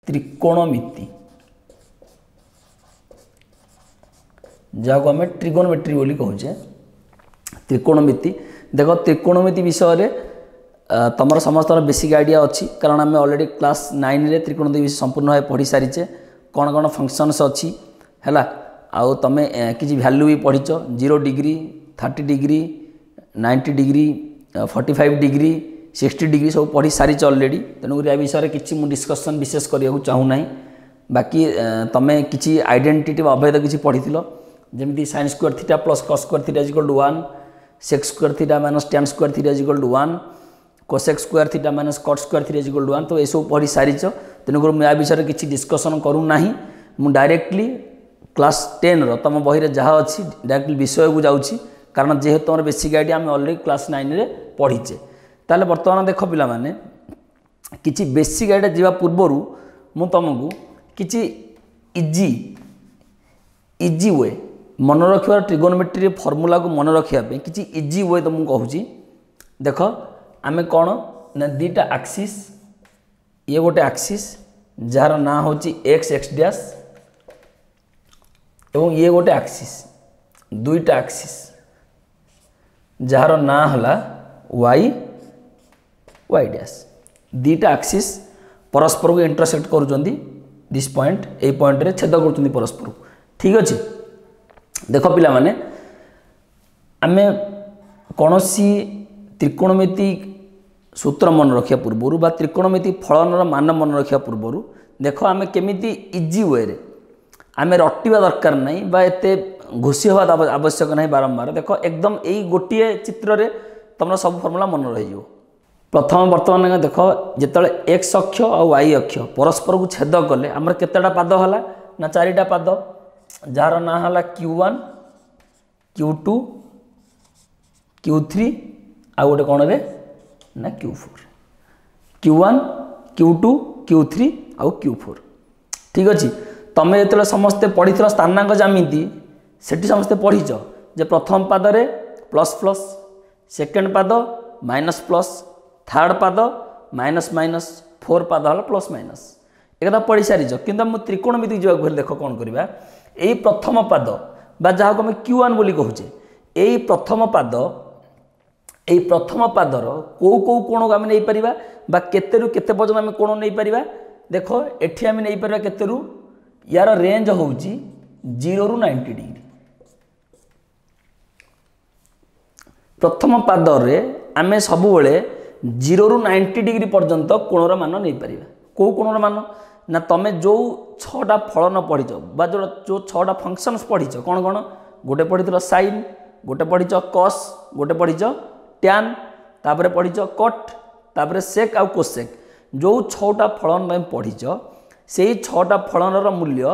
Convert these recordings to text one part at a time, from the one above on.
त्रिकोणमिति जहाँ आम ट्रिगोनोमेट्री बोली कहूचे त्रिकोणमिति देख त्रिकोणमिति विषय तुम समस्त बेसिक आइडिया अच्छी कारण आम ऑलरेडी क्लास 9 रे त्रिकोणमिति विषय संपूर्ण भाव पढ़ी सारीचे कौन कौन फंक्शंस अच्छी है आउ तुम किसी वैल्यू भी पढ़ीच 0 degree 30 degree 90 degree 45 degree 60 degree सब पढ़ी सारी ऑलरेडी तेणुक या विषय किसी मुझे डिस्कसन विशेष करने चाहूना बाकी तुम किसी आइडेंटिटी अभेद किसी पढ़ी जमी sin square theta plus cos square theta equal to 1 sec square theta minus tan square theta equal to 1 cosec square theta minus cot square theta equal to 1 तो ये सब पढ़ी सारीच तेणुक मुझे विषय किसी डिस्कसन करूना मु डायरेक्टली क्लास 10 रो तुम बही जहाँ अच्छी डायरेक्टली विषय को जाऊँगी कारण जेहेतु तुम बेसिक आइडिया आम ऑलरेडी क्लास 9 रे पढ़ीचे ताले बर्तमान देख पिला माने किसी बेसिक आइडिया जीवा पूर्वर मु तुमको किसी इजी वे मन रखिबार ट्रिगोनोमेट्री फॉर्मूला को मन रखापी किसी इजी वे तुमको कहूँ देख आम कौन ना दीटा एक्सिस ये गोटे एक्सिस जार ना हूँ एक्स एक्स डैश एवं ये गोटे एक्सिस दुईटा एक्सिस जार ना हला वाई वाई डैश दीटा एक्सिस परस्पर को इंटरसेक्ट करुँच दिस पॉइंट ए पॉइंट रे छेद कर परस्पर ठीक अच्छे देख पिला माने आमे कौन सी त्रिकोणमिति सूत्र मन रखा पूर्वर बा त्रिकोणमिति फलन मान मन रखा पूर्वर देख आम केमी इजी वे आम रटिबा दरकार नहीं बा एते घोषी हवा आवश्यक नहीं बारंबार देख एकदम यही गोटे चित्र रे तुम सब फर्मूला मन रही प्रथम बर्तमान देख जिते एक्स अक्ष और वाई अक्ष परस्पर को छेद कले आमर केतेटा पाद है ना 4टा पाद जार ना है Q1 Q2 Q3 आ गोटे कौन रे ना Q4 Q1 Q2 Q3 आउ Q4 ठीक अच्छे तुम जो समस्ते पढ़ी स्थानांक जामिति सेठी समस्ते पढ़ीच जे प्रथम पादरे प्लस प्लस सेकेंड पाद माइनस प्लस थर्ड पाद माइनस माइनस फोर पाद है प्लस माइनस एक पढ़ी सारीच कि त्रिकोणमिति जावाक देख कौन करवा यही प्रथम पाद बा जहाँ को आम Q1 बोली कहूचे यही प्रथम पादर कौ कौ कोण को आम नहीं पारिबा बा केतेरु केते पर्यंत आम कोण नहीं पारिबा देख एठी आम नहीं पारिबा केतेरु यार रेंज होउची 0 रु 90 डिग्री प्रथम पादरे आम सब बेले 0 रु 90 डिग्री पर्यंत कोणर मान नहीं पारिबा कौ कोणर मान ना तुम जो 6टा फलन पढ़ीच बा जो 6टा फंक्शंस पढ़ीच कौन कौन गोटे पढ़ी साइन गोटे पढ़ीच कस गोटे पढ़ीच टैन तापर पढ़ीच कट तापर सेक आउ कोसेक जो 6टा फलन तुम पढ़ीच से 6टा फलनर मूल्य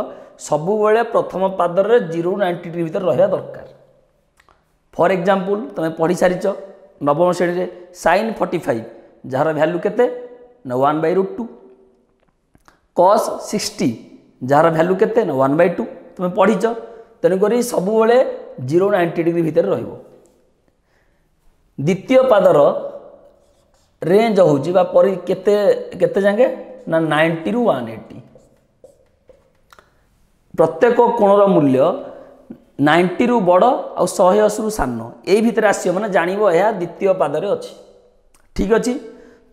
सबुबले प्रथम पादर 0 90 डिग्री भीतर रहा दरकार फॉर एग्जांपल तुम पढ़ी सारीच नवम श्रेणी रे sin 45 जार वैल्यू केते ना 1/√2 cos 60 जार वैल्यू केते ना 1/2 तुम पढ़ीच तेणुक सबुबले 0 90 डिग्री भीतर रहिबो द्वितीय पादर रेंज होउची बा परि केते केते जांगे ना 90 रु 180 प्रत्येक कोणर मूल्य 90 रु बड़ आ 180 रु सान ए भितर आसियो माने जानिबो या द्वितीय पादरे अछि ठीक अछि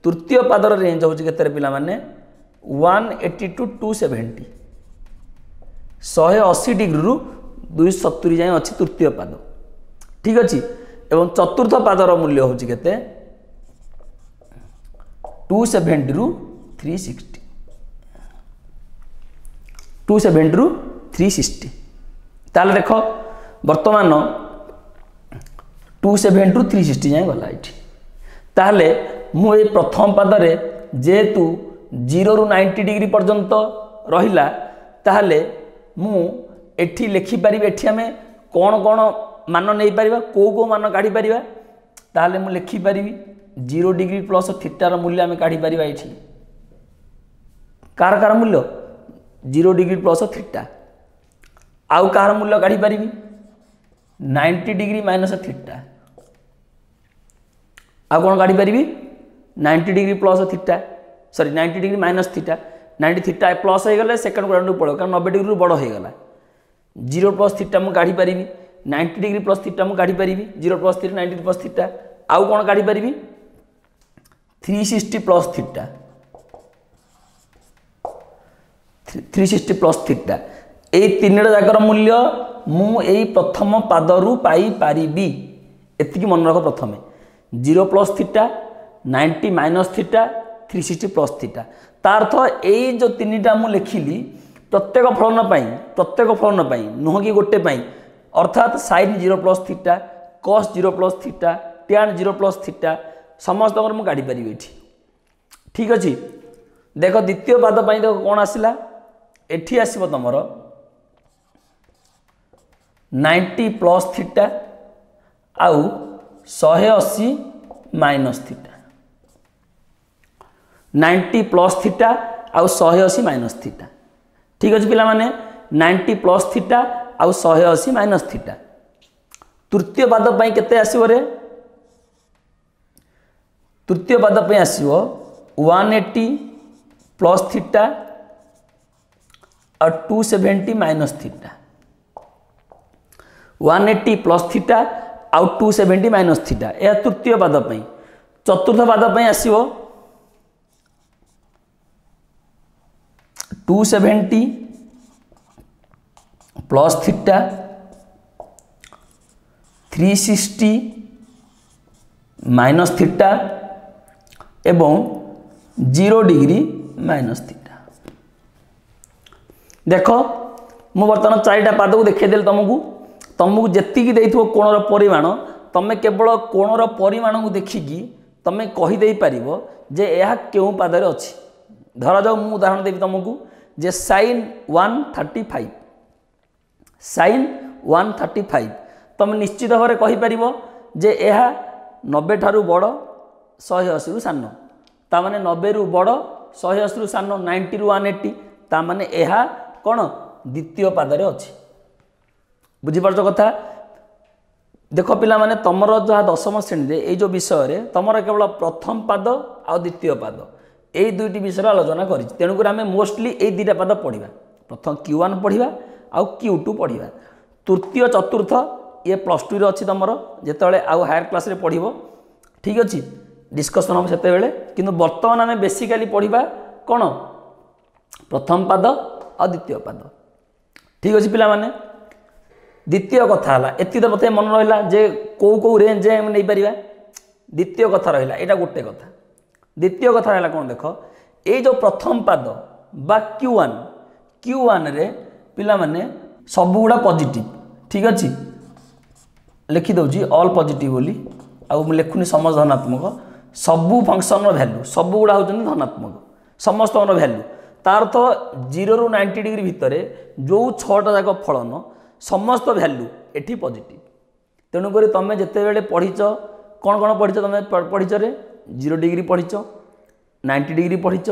तृतीय पादर रेंज होउची केते पिला माने 180 टू 270 180 डिग्री रु 270 जाए अच्छी तृतीय पाद ठीक अच्छे एवं चतुर्थ पादर मूल्य होची केते 270 रु 360 270 रु 360 ताले देख वर्तमान 270 रु 360 जाए गला एठी ताले मु ए प्रथम पादरे जेतु 0 रु 90 डिग्री पर्यंत रहिला ताहले मु एठी लिखि पारिबे एठी हमें कौन कौन मान नहीं पारिबा को मान काढ़ी पारिबा ताहले मु लिखि पारिबी 0 डिग्री प्लस थीटार मूल्य आम काढ़ी पारिबा एठी कार मूल्य 0 डिग्री प्लस थीटा आउ कार मूल्य काढ़ी पारिबी 90 डिग्री माइनस थीटा आउ कौन काढ़ी पारिबी 90 degree plus theta sorry 90 degree minus theta 90 theta plus हो गले सेकंड क्वाड्रेंट पड़ो कारण 90 डिग्री बड़ हो गला 0 प्लस थीटा मु काढ़ी पारिबी 90 डिग्री प्लस थीटा मु काढ़ी पारिबी 0 प्लस थीटा 90 प्लस थीटा आउ कोन काढ़ी पारिबी 360 प्लस थीटा 360 प्लस थीटा ए तीनटा जाकर मूल्य मु एई प्रथम पादरू पाई पारिबी एतिकी मन रख प्रथमे 0 plus theta 90 minus theta 360 plus theta तार अर्थ एई जो तीनटा मु लिखिली प्रत्येक फलन पाई नुह कि गोटे पाई अर्थात sin 0 plus theta cos 0 plus theta tan 0 plus theta समस्त मु काढ़ी पारिबी एठी ठीक अछि देख द्वितीय पाद पाई देख कोन आसिला एठी आसीबो तमरो 90 प्लस थीटा आउ 180 माइनस थीटा 90 प्लस थीटा आउ 180 माइनस थीटा ठीक अछि पिला माने 90 प्लस थीटा आउ 180 माइनस थीटा तृतीय पाद पई केते आसीबो रे तृतीय पाद पई आसीबो 180 प्लस थीटा और 270 माइनस थीटा 180 प्लस थीटा आउ 270 माइनस थीटा यह तृतीय पाद पई चतुर्थ पाद पई आसीबो 270 प्लस थीटा 360 माइनस थीटा एवं 0 डिग्री माइनस थीटा देख मु बर्तमान चारिटा पाद को देखल तुमको जेतिकी देइथो कोणर परिमाण तमे केवल कोणर परिमाण को देखिकी तमे कहीदे पार जे यह क्यों पादरे अच्छी धर जाओ मु उदाहरण देवी तुमको जे sin 135 sin 135 तुम निश्चित भाव कहीपर जे यह 90 ठारू बड़ 180 रु सान ताने 90 रु बड़ 180 रु सान 90 रु 180 ताने यह कौन द्वितीय पादरे अच्छी बुझीपार कथा देख पिला माने तमर जहाँ दशम श्रेणी ये जो विषय तमर केवल प्रथम पाद आ द्वितीय पाद यही दुईटी विषय आलोचना कर तेणुक आम मोस्टली ये दुईटा पाद पढ़ा प्रथम Q1 पढ़ा आउ Q2 पढ़ा तृतीय चतुर्थ ये +2 अच्छी तुम जिते आउ हायर क्लास रे पढ़ो ठीक अच्छे डिस्कसन हम से कि बर्तमान आम बेसिकाली पढ़ा कौन प्रथम पाद आ द्वितीय पाद ठीक अच्छे पिला माने द्वितीय कथा है एति तो मत मन रहा जे कौ कौ रेंज नहीं पार द्वितीय कथा रहा यहाँ गोटे कथा द्वितीय कथा है कौन देख ये जो प्रथम पाद बा Q1 रे पिला माने सब गुड़ा पॉजिटिव ठीक अच्छे लिखिदे ऑल पॉजिटिव बोली आउ लिखुनी समस्त धनात्मक सबू फंक्शन वैल्यू सब गुड़ा होती धनात्मक समस्त वैल्यू तार तो 0 रु 90 डिग्री भितर जो 6टा जाक फलन समस्त वैल्यू एठी पॉजिटिव तेणुक तुम जिते बड़े पढ़ीच कौन कौन पढ़ीच तुम पढ़ीच रे 0 डिग्री पढ़ीच 90 डिग्री पढ़ीच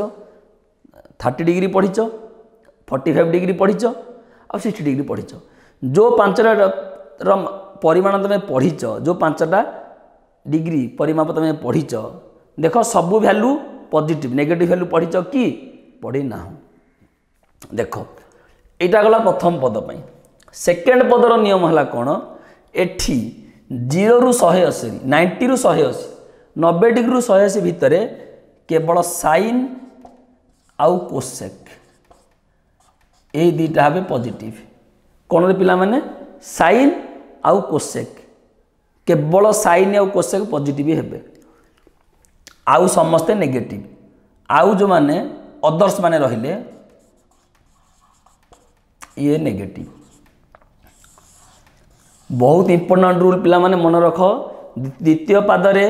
30 डिग्री पढ़ीच 45 डिग्री पढ़ीच और 60 डिग्री पढ़ीच जो 5टा परिमाण तुम पढ़ीच जो 5टा डिग्री परिमाप तुम पढ़ीच देख सब वैल्यू पॉजिटिव नेगेटिव वैल्यू पढ़ीच कि पढ़ी ना देख यहाँ गला प्रथम पद पर सेकेंड पदर नियम है कौन एठी 0 रु 180 90 रु 180 90 डिग्री रु 180 भितर केवल साइन आउ कोसेक ये दुईटा हे पॉजिटिव कौन रे पिला माने साइन आउ कोसेक केवल साइन आउ कोसेक पॉजिटिव हेबे आउ समस्ते नेगेटिव आउ जो माने अदर्स माने रहिले ये नेगेटिव बहुत इंपोर्टेंट रूल पिला माने मन रख द्वितीय पादरे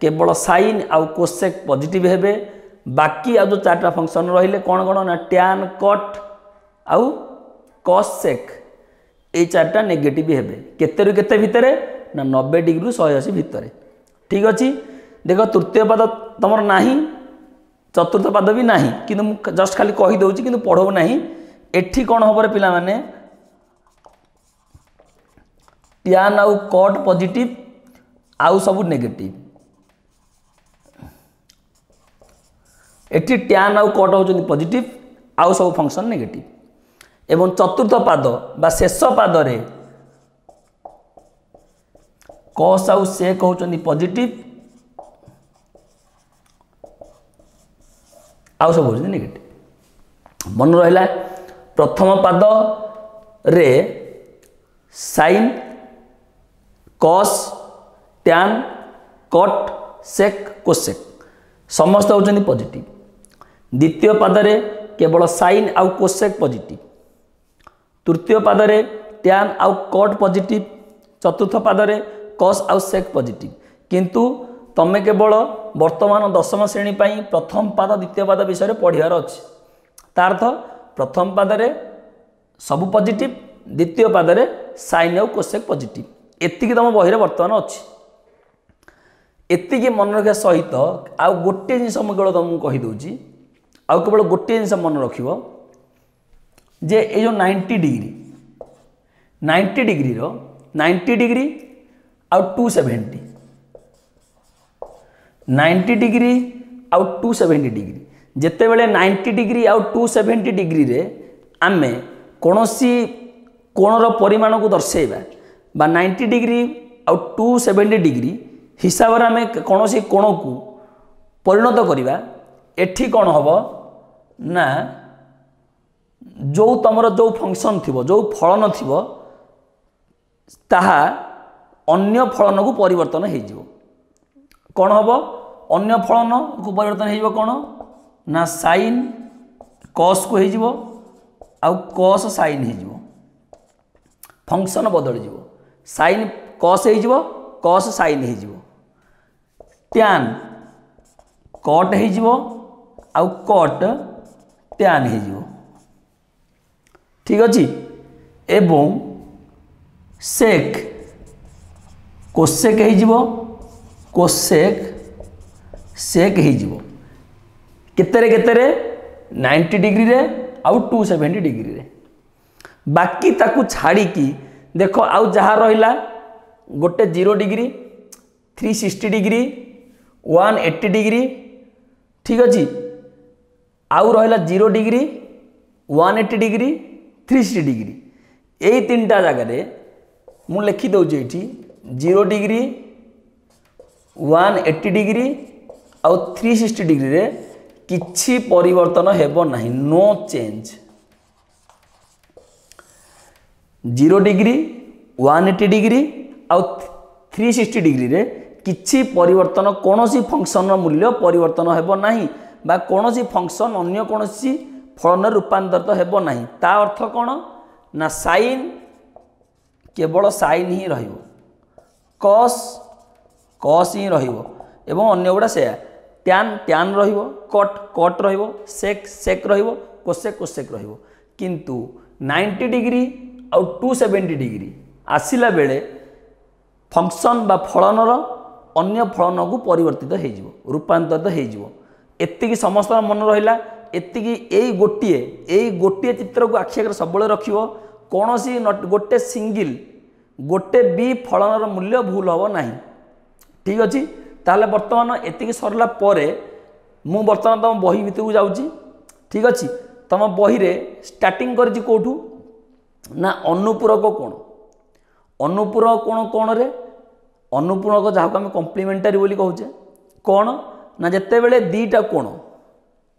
केवल साइन आउ कोसेक पॉजिटिव हेबे बाकी आ जो 4टा फंक्शन रहिले कौन कौन ना टैन कट आउ कॉसेक ये 4टा नेगेटिव हेबे केते रु केते भितरे ना 90 डिग्री रु 180 भितरे ठीक अच्छे देख तृतीय पाद तुम नाही चतुर्थ पाद भी नाही कि जस्ट खाली कही दउची कि पढ़ो नाही एठी कौन हम पिला माने टैन आउ कट पॉजिटिव आउ सब नेगेटिव एठी टैन आउ कट होचनी पॉजिटिव आउ सब फंक्शन नेगेटिव एवं चतुर्थ पाद बा शेष पाद रे कॉस आउ सेक होचंदी पॉजिटिव आउ सब होचंदी नेगेटिव मन रहिला प्रथम पाद रे sin cos tan cot sec cosec समस्त होचंदी पॉजिटिव द्वितीय पाद रे केवल साइन आउ कोसेक पॉजिटिव तृतीय पाद रे टैन आउ कट पॉजिटिव चतुर्थ पाद रे कॉस आउ सेक पॉजिटिव किंतु तमे केवल वर्तमान दशम श्रेणी पाई प्रथम पाद द्वितीय पाद विषय पढ़ियार अछि तार्थ प्रथम पाद रे सब पॉजिटिव द्वितीय पाद रे साइन आउ कोसेक पॉजिटिव एतिकी तुम बही वर्तमान अच्छी एतिकी मन रखा सहित आउ गोटे जिनस मुझे केवल तुमको कहीदे आउ केवल गोटे जिनस मन रख जे ये जो 90 डिग्री आउ 270 90 डिग्री आउ 270 डिग्री जेते बेले 90 डिग्री आउ 270 डिग्री रे आमे कोनोसी कोणर परिमाण को दर्शाइबा बा 90 डिग्री आउ 270 डिग्री हिसाब रे आमे कोनोसी कोण को परिणत करिबा एठी कोन हबो ना जो तमर जो फंक्शन थिबो जो फलन थिबो ताहा अन्य फलन को परिवर्तन हो जिवो कोन हबो अन्य फलन को परिवर्तन हो जिवो कोन ना साइन कॉस को हो जिवो आउ कॉस साइन हो जिवो फंक्शन बदल जिवो साइन कॉस हो जिवो कॉस साइन हो जिवो टैन कट हो जिवो आउ कट टैन हो जिवो ठीक अछि एवं सेक कोसेक हो जिवो कोसेक सेक हो जिवो केतेरे 90 डिग्री रे आउ 270 डिग्री रे बाकी ताकू छाड़ी की देखो आउ जहाँ रहिला गोटे 0 डिग्री 360 डिग्री 180 डिग्री ठीक अच्छी आउ रहिला 0 डिग्री 180 डिग्री 360 डिग्री यही तीनटा जगह मु लिखि दउछि एठी 0 डिग्री 180 डिग्री आउ 360 डिग्री रे किछि परिवर्तन हेबो नाही नो चेंज 0 डिग्री 180 डिग्री आउ 360 डिग्री रे किछि परिवर्तन कोनोसी फंक्शन मूल्य परिवर्तन हेबो नाही बा कोनोसी फंक्शन अन्य कोनोसी फलन रूपांतरित हेबो नाही ता अर्थ कोन ना साइन केवल साइन ही रहिबो कॉस कॉस ही रहिबो एवं अन्य गुड़ा से टैन टैन रहिबो कट कट रहिबो सेक सेक रहिबो कोसेक कोसेक रहिबो किंतु 90 डिग्री आउ 270 डिग्री आसिला बेले फंक्शन बा फलनर अन्य फलन को परिवर्तित हो जिवो रूपांतरित हो जिवो एतिकी समस्त मन रहिला एतिकी एई गोटिए चित्र को आखि आगे सब रखिवो कोनोसी गोटे सिंगल गोटे भी फलनर मूल्य भूल हम ना ठीक अच्छे ताहले वर्तमान एतिकी सरला परे मु वर्तमान तुम बही भितर को जाऊँगी ठीक अच्छे तुम बही रे स्टार्टिंग करछि कोठू ना अनुपूरक कोण अनुपूरक कोण कोण रे अनुपूरक जहाँ को आम कम्प्लीमेंटारी बोली कहूचे कौन ना जिते बेले दीटा कोण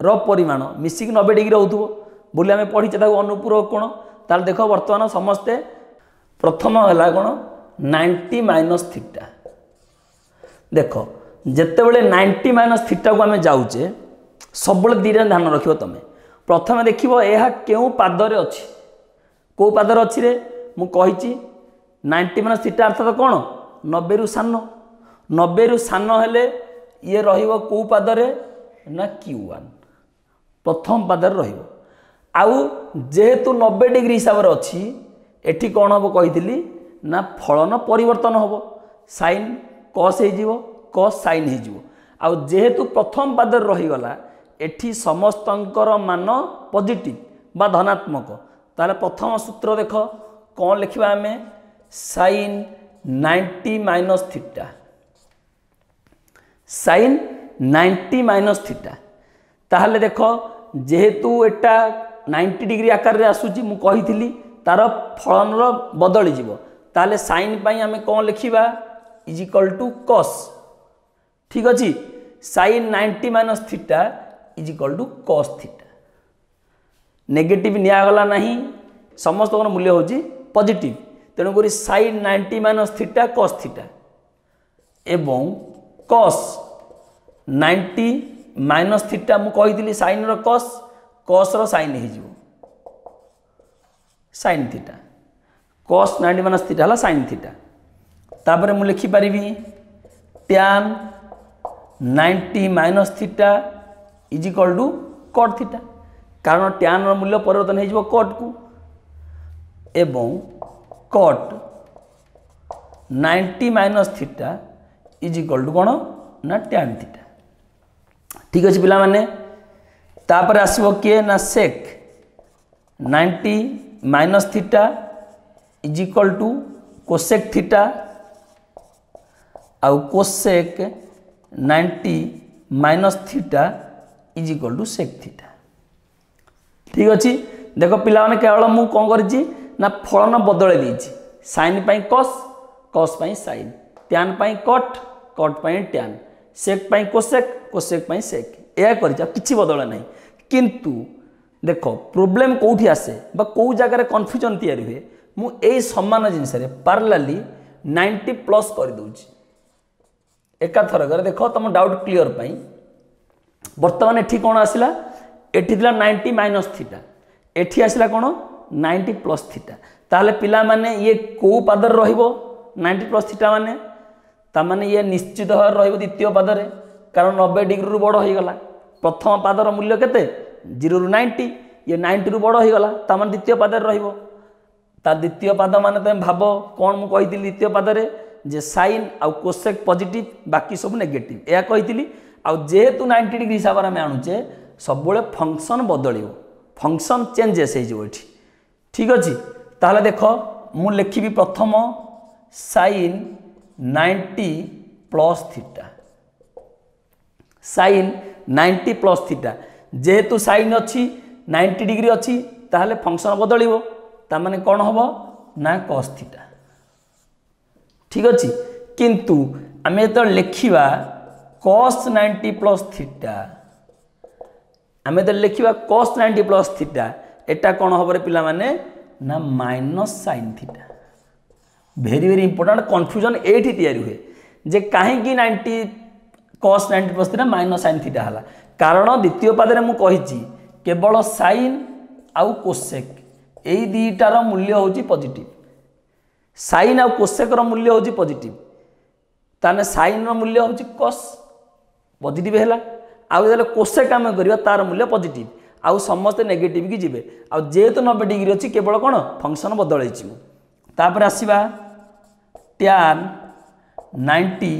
रो परिमाण मिसिक 90 डिग्री होथुबो बोली आम पढ़ीचे अनुपूरक कोण ताल देख वर्तमान समस्ते प्रथम है कौन 90 माइनस थीटा देख जिते बड़े 90 माइनस थीटा को आम जाऊे सब दीटा ध्यान रख तुम प्रथम देख यह क्यों पादरे अच्छी कौ पादरे अच्छी रे मु कही 90 माइनस थीटा अर्थात कौन 90 रु सान 90 रु सान हेले ये रहिबो कौ पादरे ना Q1 प्रथम पादरे रहिबो आउ जेहेतु 90 डिग्री हिसाब से अच्छी एठी कौन हम कही ना फलन परिवर्तन हम साइन कस हो कस साइन हो आउ जेहेतु प्रथम पादर रहीगला एठी समस्तंकर मान पॉजिटिव बा धनात्मक ताले प्रथम सूत्र देख कौन लिखा आम sin 90 minus theta sin 90 minus theta ताहले देख जेहेतु एटा 90 डिग्री आकार रे आसुची मु कहिथिली तार फलन रो बदली जीवो ताले साइन पई हमें कोन लिखिबा इज इक्वल टू cos ठीक अछि sin 90 minus theta is equal to cos theta negative निया गला नहीं समस्त मूल्य होची पॉजिटिव तेणु करी sin 90 minus theta cos theta एवं cos 90 माइनस थीटा मु कहिथिली sin रो cos रो sin हे जिवो sin theta cos 90 minus theta हला sin थीटा तापर मु लिखि परिबी tan 90 minus theta is equal to cot theta कारण tan रो मूल्य परिवर्तन हे जिवो cot को एवं cot 90 minus theta is equal to कोन ना tan थीटा ठीक अछि पिला माने तापर आसीबो के ना sec 90 minus theta is equal to cosec theta आउ cosec 90 minus theta is equal to sec theta ठीक अछि देखो पिला माने केवल मु कोन करछि ना फलन बदले देछि sin पई cos पई sin tan पई cot पई tan sec पई cosec पई sec या करछि किछि बदल नाही किंतु देखो प्रोब्लेम कोठी आसे बा को जगह कन्फ्यूजन तैयारी हुए मु ए समान जिनस रे पैरेलली 90 प्लस कर दोछि एका थरकर देखो तुम डाउट क्लियर पई वर्तमान एठी कोन आसिला एठी दिला 90 माइनस थीटा एठी आसिला कोन 90 प्लस थीटा ताले पिला माने ये को पादर रहिबो 90 प्लस थीटा माने ता माने ये निश्चित भाव रहिबो द्वितीय पादरे कारण 90 डिग्री रु बड़ होई गला प्रथम पादर मूल्य केते 0 रु 90 ये 90 रु बड़ होई गला ता माने द्वितीय पादर रहिबो ता द्वितीय पाद माने तुम भाबो कोन मु कहितिली द्वितीय पादरे जे sin आउ cosec पॉजिटिव बाकी सब नेगेटिव या कहितिली आउ जेहेतु 90 डिग्री हिसाब रे हम आनुचे सब बेले फंक्शन बदलियो फंक्शन चेंजेस हे जो एठी ठीक अछि ताले देखो मु लिखिबी प्रथम sin 90 plus theta sin 90 plus theta जेहेतु sin अछि 90 डिग्री अछि ताले फंक्शन बदलिबो ता माने कोन होबो ना cos थीटा ठीक अछि किंतु आमे तो लिखिबा cos 90 प्लस थीटा आमे तो लिखिबा cos 90 प्लस थीटा एटा कोन होबरे पिला माने ना minus sin theta very very important confusion एठी तैयारी हुए जे काहे की 90 cos 90 plus theta minus sin theta हला कारण द्वितीय पद रे मु कहिची केवल sin आउ cosec एई दीटार मूल्य होची पॉजिटिव sin आउ cosec रो मूल्य होची पॉजिटिव ताने sin रो मूल्य होची cos पॉजिटिव हैला आउ जले cosec हम करियो तार मूल्य पॉजिटिव आउ समस्त नेगेटिव की जिवे आउ जेहेतु 90 डिग्री अछि केवल कोन फंक्शन बदलैछि तापर आसीबा tan 90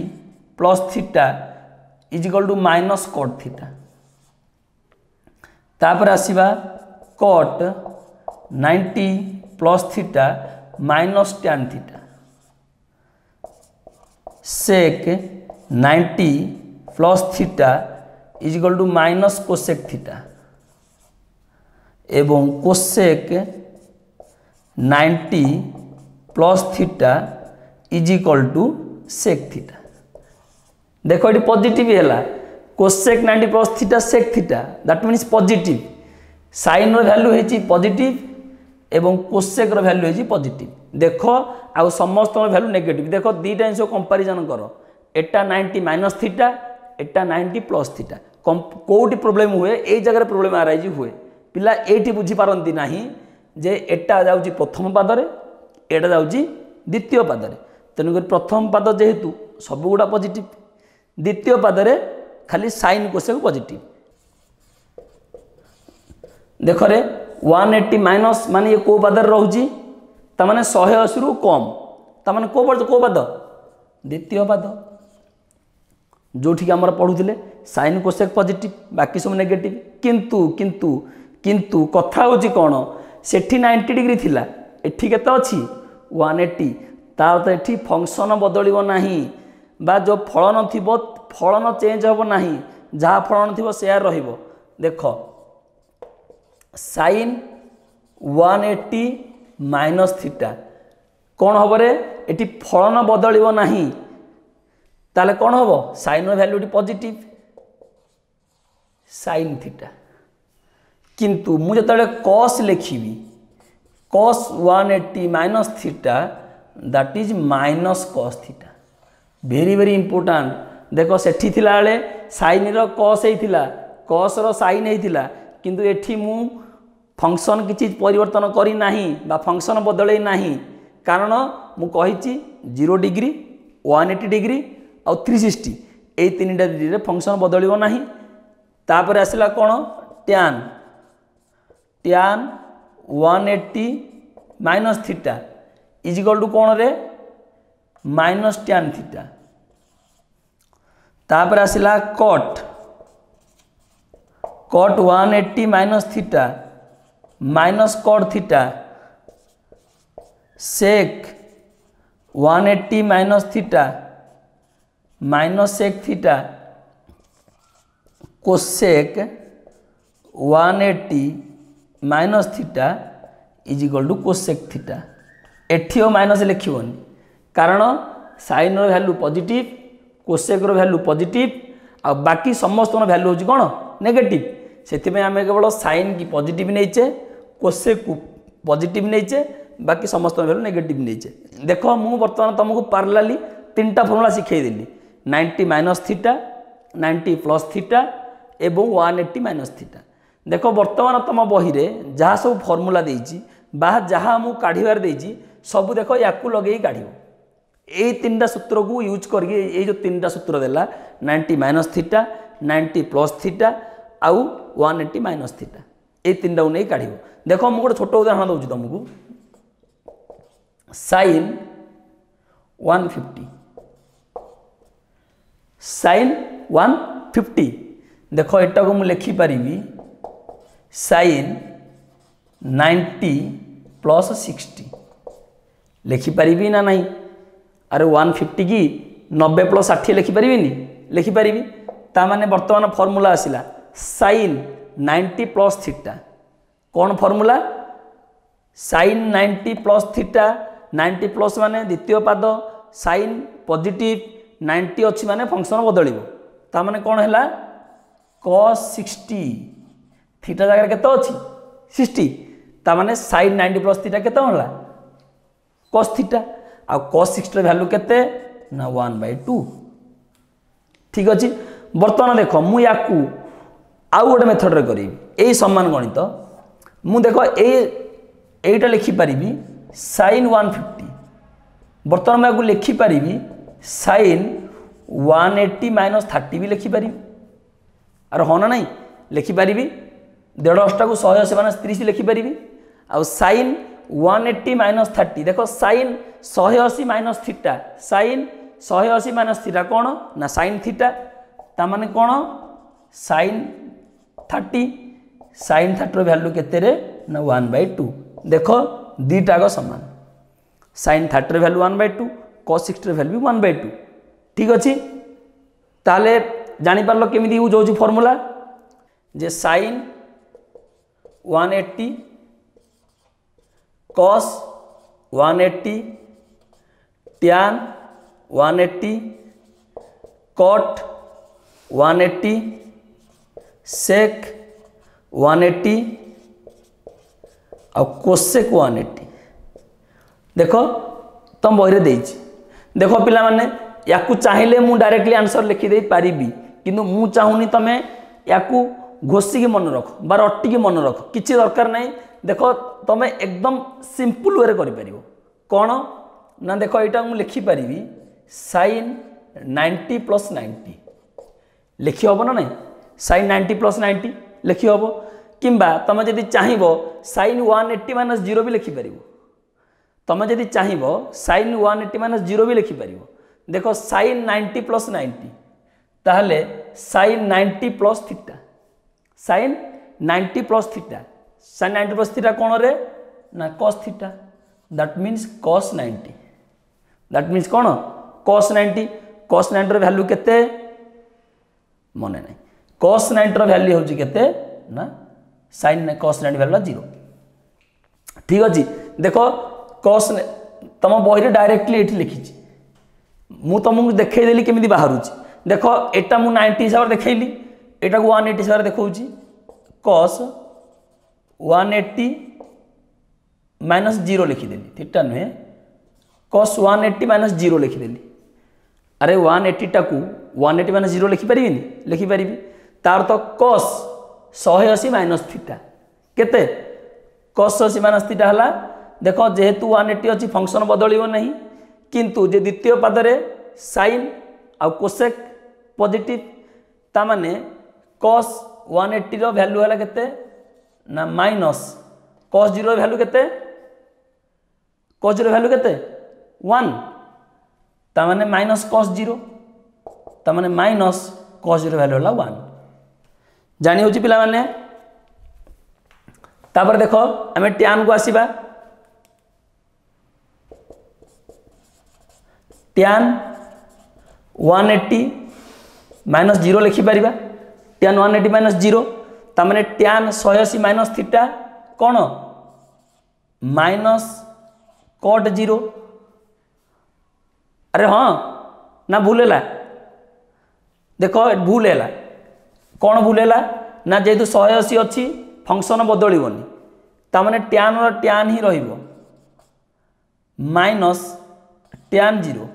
plus theta is equal to minus cot theta तापर आसीबा cot 90 plus theta minus tan theta sec 90 plus theta is equal to minus cosec theta एवं cosec 90 plus theta is equal to sec theta देखो ये positive है cosec 90 plus theta sec theta that means positive sin रो value है positive एवं cosec रो value है positive देखो आ समस्त वैल्यू नेगेटिव देखो दीटा जिन कंपैरिजन करो एटा 90 माइनस थीटा एटा 90 प्लस थीटा कोठी प्रॉब्लम हुए ए जगह प्रॉब्लम आराइज हुए पिला एठी बुझी पारंती नाही जे एटा जाउची प्रथम पादरे एटा जाउची द्वितीय पादरे तेनु कर प्रथम पाद जेहेतु सब गुडा पॉजिटिव द्वितीय पादरे खाली sin cosec पॉजिटिव देखो रे 180 माइनस माने ये को पादर रहउची त माने 180 रु कम त माने को पाद द्वितीय पाद जोठी के हमर पढुथिले sin cosec पॉजिटिव बाकी सब नेगेटिव किंतु किंतु किंतु कथा होची कोन सेठी 90 डिग्री थिला एठी केते अछि 180 ता तो एठी फंक्शन बदलिबो नाही बा जो फलन थिबो फलन चेंज होबो नाही जहा फलन थिबो शेयर रहिबो देखो साइन 180 माइनस थीटा कौन हम रे एटी फलन बदलिबो नाही ताले कौन हम sine value positive sine theta किंतु मु जतले कॉस लिखिबी cos 180 minus theta that is minus cos theta very very important देखो सेठी थिला बेले साइन रो कॉस हेतिला कॉस रो साइन हेतिला किंतु एठी मु फंक्शन किछि परिवर्तन करी नाही बा फंक्शन बदलै नाही कारण मु कहिछि 0 डिग्री 180 डिग्री और 360 ए तीनटा डिग्री रे फंक्शन बदलिबो नाही तापर आसिला कोन tan 180 minus theta is equal to कोन रे माइनस tan थीटा तापर आसिला cot 180 minus theta minus cot theta sec 180 minus theta minus sec theta cosec 180 minus theta is equal to cosec theta एठी माइनस लिखिबोनी कारण साइन रो value positive cosec रो value positive आ बाकी समस्त वैल्यू होची कोन नेगेटिव सेति में हमें केवल साइन की पॉजिटिव नैचे cosec को पॉजिटिव नैचे बाकी समस्त वैल्यू नेगेटिव नैचे देखो मु वर्तमान तुमको पैरेलली तीनटा फार्मूला सिखाई देली 90 माइनस थीटा 90 प्लस थीटा एवं 180 माइनस थीटा देखो वर्तमान तुम बही रे जहाँ सब फार्मूला देइची बा जहाँ मु काढ़ीबार देइची सब देखो याकू लगे काढ़िबो ए तीनटा सूत्र को यूज करके ये जो तीनटा सूत्र देला 90 माइनस थीटा 90 प्लस थीटा आउ 180 माइनस थीटा ये तीनटा नहीं काढ़िबो देखो मु गोटे छोट उदाहरण दउची तुमको साइन 150 साइन 150 देखो एटा को मु लिखि परिबी साइन 90 प्लस 60 लिखि परिबी ना नहीं अरे 150 की 90 प्लस 60 लिखि परिबिनी लिखि परिबी ता माने वर्तमान फार्मूला आसिला साइन 90 प्लस थीटा कौन formula sign 90 plus theta 90 plus माने द्वितीय पाद साइन पॉजिटिव 90 अच्छी माने फंक्शन बदलिबो ता माने कौन हैला cos 60 थीटा जगह केते अछि 60 ता माने sin 90 प्लस थीटा केते होला cos थीटा आ cos 60 र वैल्यू केते ना 1/2 ठीक अछि वर्तमान देखो मु याकू आउ गोटे मेथड रे करी एई समान गणित मु देखो एटा लिखि परिबी sin 150 वर्तमान मैं लिखि परिबी sin 180 माइनस 30 भी लिखि परिबी अरे हाँ ना नहीं लिखि परिबी 150 को 180 माइनस 30 लिखि परिबी आ sin 180 माइनस 30 देखो sin 180 minus theta sin 180 minus theta कौन ना sin थीटा ता माने कौन sin 30 sin 30 रो वैल्यू केते रे ना 1/2 देखो दीटा को समान sin 30 रो वैल्यू 1/2 cos 60 रो वैल्यू 1/2 ठीक अछि ताले जानि पारलो केमिति यूज होची फार्मूला जे sin 180 cos 180 tan 180 cot 180 sec 180 और cosec 180 देखो तुम बही देइछि देखो पिला माने याकू चाहिए मु डायरेक्टली आंसर लिखि दे पारिबी किंतु मु चाहूनी तमे याकू घोषी की मन रख बा रट्टी की मन रख किछि दरकार नहीं देखो तमे एकदम सिंपल वे करि परिबो कोन ना देखो एटा मु लिखि परिबी sin 90 प्लस 90 लिखि होबो ना नहीं sin 90 प्लस 90 लिखि होबो किंबा तमे जदि चाहिबो sin 180 माइनस 0 भी लिखि परिबो तमे जदि चाहिबो sin 180 माइनस 0 भी लिखि परिबो देखो sin 90 प्लस 90 ताहले sin 90 plus theta sin 90 plus theta sin 90 plus theta कौन रे ना cos theta that means cos 90 that means कौन cos 90 रो वैल्यू केते मने नहीं cos 90 रो वैल्यू होची केते ना साइन कॉस 90 भैल्यू 0 ठीक अच्छे देख कॉस तुम बही डायरेक्टली ये लिखी मु तुमको देखईदेली केमी बाहर देख एटा मु 90 हिसाब से देखली एटा को 180 हिसाब से देखा कॉस 180 माइनस 0 लिखिदेली थीटा नुहे कॉस 180 माइनस 0 लिखिदेली अरे 180 टाकू 180 माइनस 0 लिखिपारि लिखिपारि तार तो कॉस 180 माइनस थीटा केते कॉस 180 माइनस थीटा हला देख जेहेतु 180 अच्छी फंक्शन बदलियो नहीं किंतु जे द्वितीय पादरे साइन आउ कोसेक पॉजिटिव ता माने कॉस 180 रो वैल्यू हला केते ना माइनस कॉस 0 रो वैल्यू केते कॉस 0 वैल्यू केते 1 ता माने माइनस कॉस 0 ता माने माइनस कॉस 0 वैल्यू हला 1 जानि होची पिला माने तापर देखो हमें टैन को आसीबा टैन 180 माइनस 0 लिखिपर टैन 180 माइनस 0 ताने टैन 180 माइनस थीटा कौन माइनस कॉट 0 अरे हाँ ना भूल है देख भूल है कौन भूल है ना जेहेतु 180 अच्छी फंक्शन बदलनी ताने टैन टैन ही रहिबो माइनस टैन 0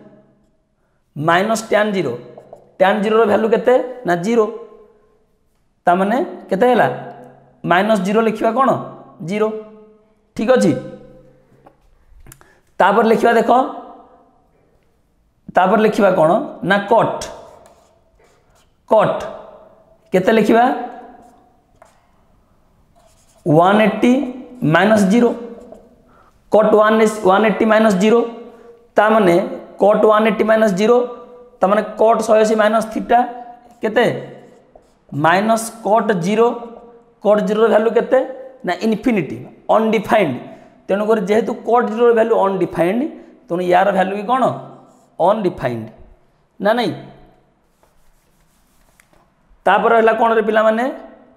माइनस टैन 0 रो वैल्यू केते ना 0 ताने केते हैला माइनस 0 लिखिबा कोन 0 ठीक अछि तापर लिखिबा देखो तापर लिखिबा कोन ना कट कट केते लिखिबा 180 माइनस 0 कट 180 माइनस 0 ताने कट 180 माइनस 0 ताने कट 180 माइनस थीटा केते माइनस कट 0 रो वैल्यू केते ना इनफिनिटी अनडिफाइंड तेणुक जेहेतु कट 0 रो वैल्यू अनडिफाइंड तेणु यार वैल्यू भी कौन अनडिफाइंड ना नहीं तापर है कौन रे पिला माने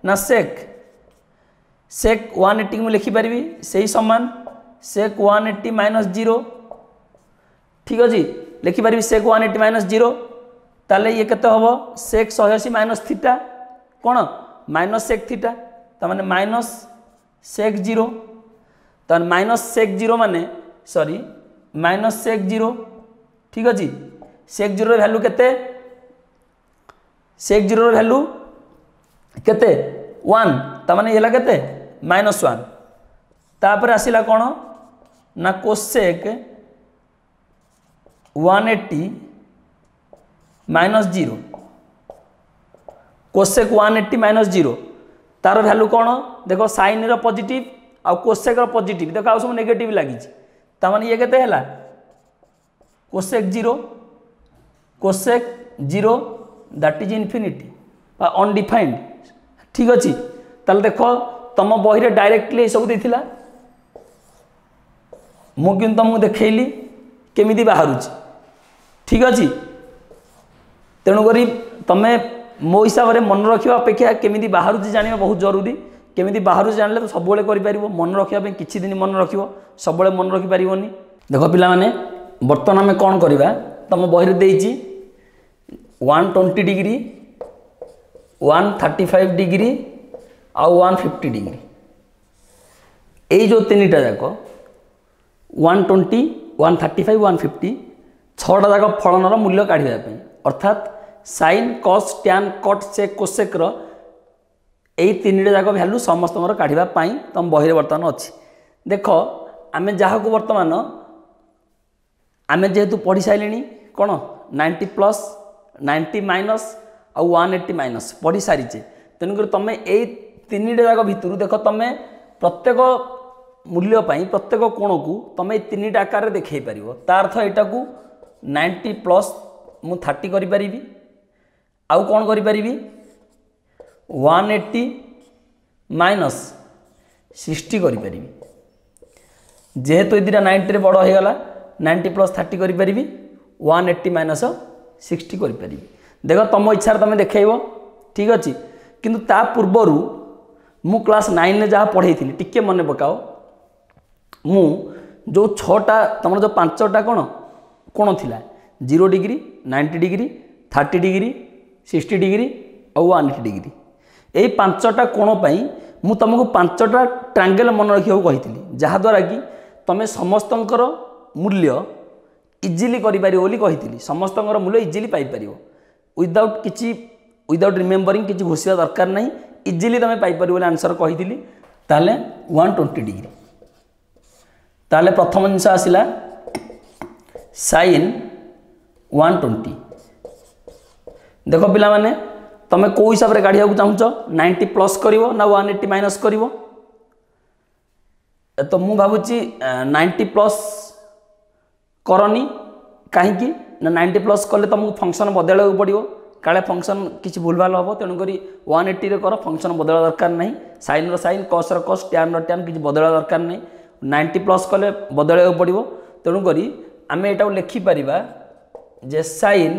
ना सेक 180 को लिखिपारि से ही सामान सेक 180 माइनस 0 ठीक अच्छे लिखिपारि सेक 180 माइनस 0 ताले ये केते हबो सेक 180 माइनस थीटा कौन माइनस सेक थीटा ताने माइनस सेक 0 ताने माइनस सेक 0 माने सॉरी माइनस सेक 0 ठीक अच्छे सेक 0 रो वैल्यू केते सेक 0 रो वैल्यू केते 1 ताने ये केते माइनस 1 तापर आसिला कौन ना कोसेक 180 माइनस 0 कोसेक 180 माइनस 0 तार वैल्यू कौन देखो साइन रो पॉजिटिव आ कोसेक रो पॉजिटिव देखो आ सब नेगेटिव लगी ताने ये केते हैला cosec 0 that is infinity undefined ठीक अच्छे ताले देखो तुम बही डायरेक्टली सब देथिला मु कि तुमको देखली केमिति बाहर ठीक अच्छे तेणुक तुम मो हिसाब से मन रखा अपेक्षा केमिति बाहर जाना बहुत जरूरी केमिति बाहर जानले तो सब कर मन रखापी किछि दिन मन रख सब मन रखिपार देख पिला माने बर्तमान आम कौन करवा तुम बही देती 120 डिग्री 135 डिग्री आउ 150 डिग्री यही जो तीन टा जाक 120 135 150 छटा जाक फलनर मूल्य काढ़ापी अर्थात sin cos tan cot sec cosec यही तीन टा जाक भैल्यू समस्त काढ़ापी तुम बही बर्तमान अच्छी देख आम जहाँ को बर्तमान आम जेहेतु पढ़ी सारे कौन 90 प्लस 90 माइनस आ 180 माइनस पढ़ी सारीचे तेणुक तुम यही तीन टा जाक भितर देख तुम प्रत्येक मूल्य प्रत्येक कोण को तुम ये तीन टा आकार देखई पार तार अर्थ यहाँ को 90 प्लस मु 30 करी आउ कौन करी 180 माइनस 60 करी जेहेतु ये दुटा 90 रे बड़ हो गला 90 प्लस 30 करी 180 माइनस 60 करी देख तुम इच्छा तुम देखब ठीक अच्छे किंतु ता पूर्वर मु क्लास 9 जहाँ पढ़े टिके मन पकाओ मु जो 6टा तुम जो 5टा कौन कोण थिला 0 डिग्री 90 डिग्री 30 डिग्री 60 डिग्री और 180 डिग्री यही 5टा कोण पाई मु तुमको 5टा ट्रायंगल मन रखा कही जहाद्वारा कि तुम समस्तंकर मूल्य इजिली करी समस्त मूल्य इजिली पाइपर विदाउट किसी विदाउट रिमेम्बरिंग किसी घोषिया दरकार नहीं इजिली तुम पाइपर बोले आंसर कही ताले 120 डिग्री ताले प्रथम जिनस आसला साइन 120 देख पिला माने तुम कौ हिसाब से काढ़ा चाहूँ 90 प्लस कर ना 180 माइनस कर तो मु भावुची 90 प्लस करनी कहीं ना 90 प्लस कले तुमको फंक्शन बदल पड़ो काले फंक्शन किसी भूल भाल हम तेणुक 180 रे कर फंक्शन बदल दरकार नहीं साइन रईन कस रस टैन रैन किसी बदल दरकार नहीं 90 प्लस कले बदल पड़ो तेणुक आम यहाँ लिखिपर जे साइन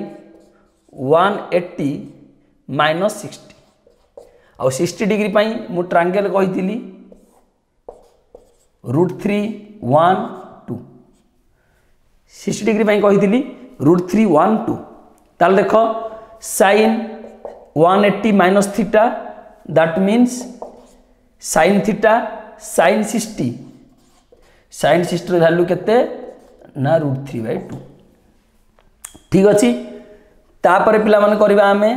180 माइनस 60 आउ 60 डिग्री पाई मु ट्रायंगल कही √3 1 2 60 डिग्री पाई कही √3 1 2 ताल देख sin 180 minus theta that means sin theta sin 60 sin 60 value केते ना √3/2 ठीक अच्छे तापर पिला माने करबा आमे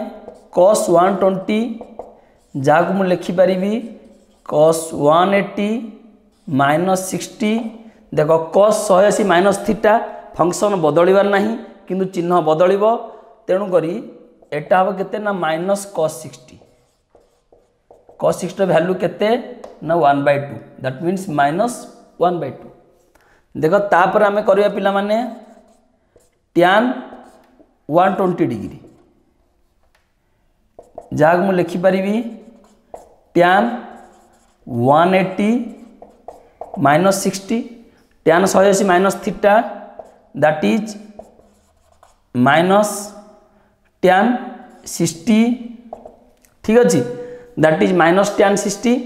cos 120 जहाँ मुझे लिखिपारि cos 180 माइनस 60 देख cos 180 माइनस थीटा फंक्शन बदलबार नहीं किंतु चिन्ह बदल तेणुक एटा हम केते ना माइनस cos 60 cos 60 वैल्यू केते ना 1/2 दैट मीन्स माइनस 1/2 देख तापर आम करवा पिला माने tan 120 डिग्री जहाँ मुझे लिखिपारि tan 180 minus 60 tan 180 minus theta that is minus tan 60 ठीक अच्छे दैट इज माइनस tan 60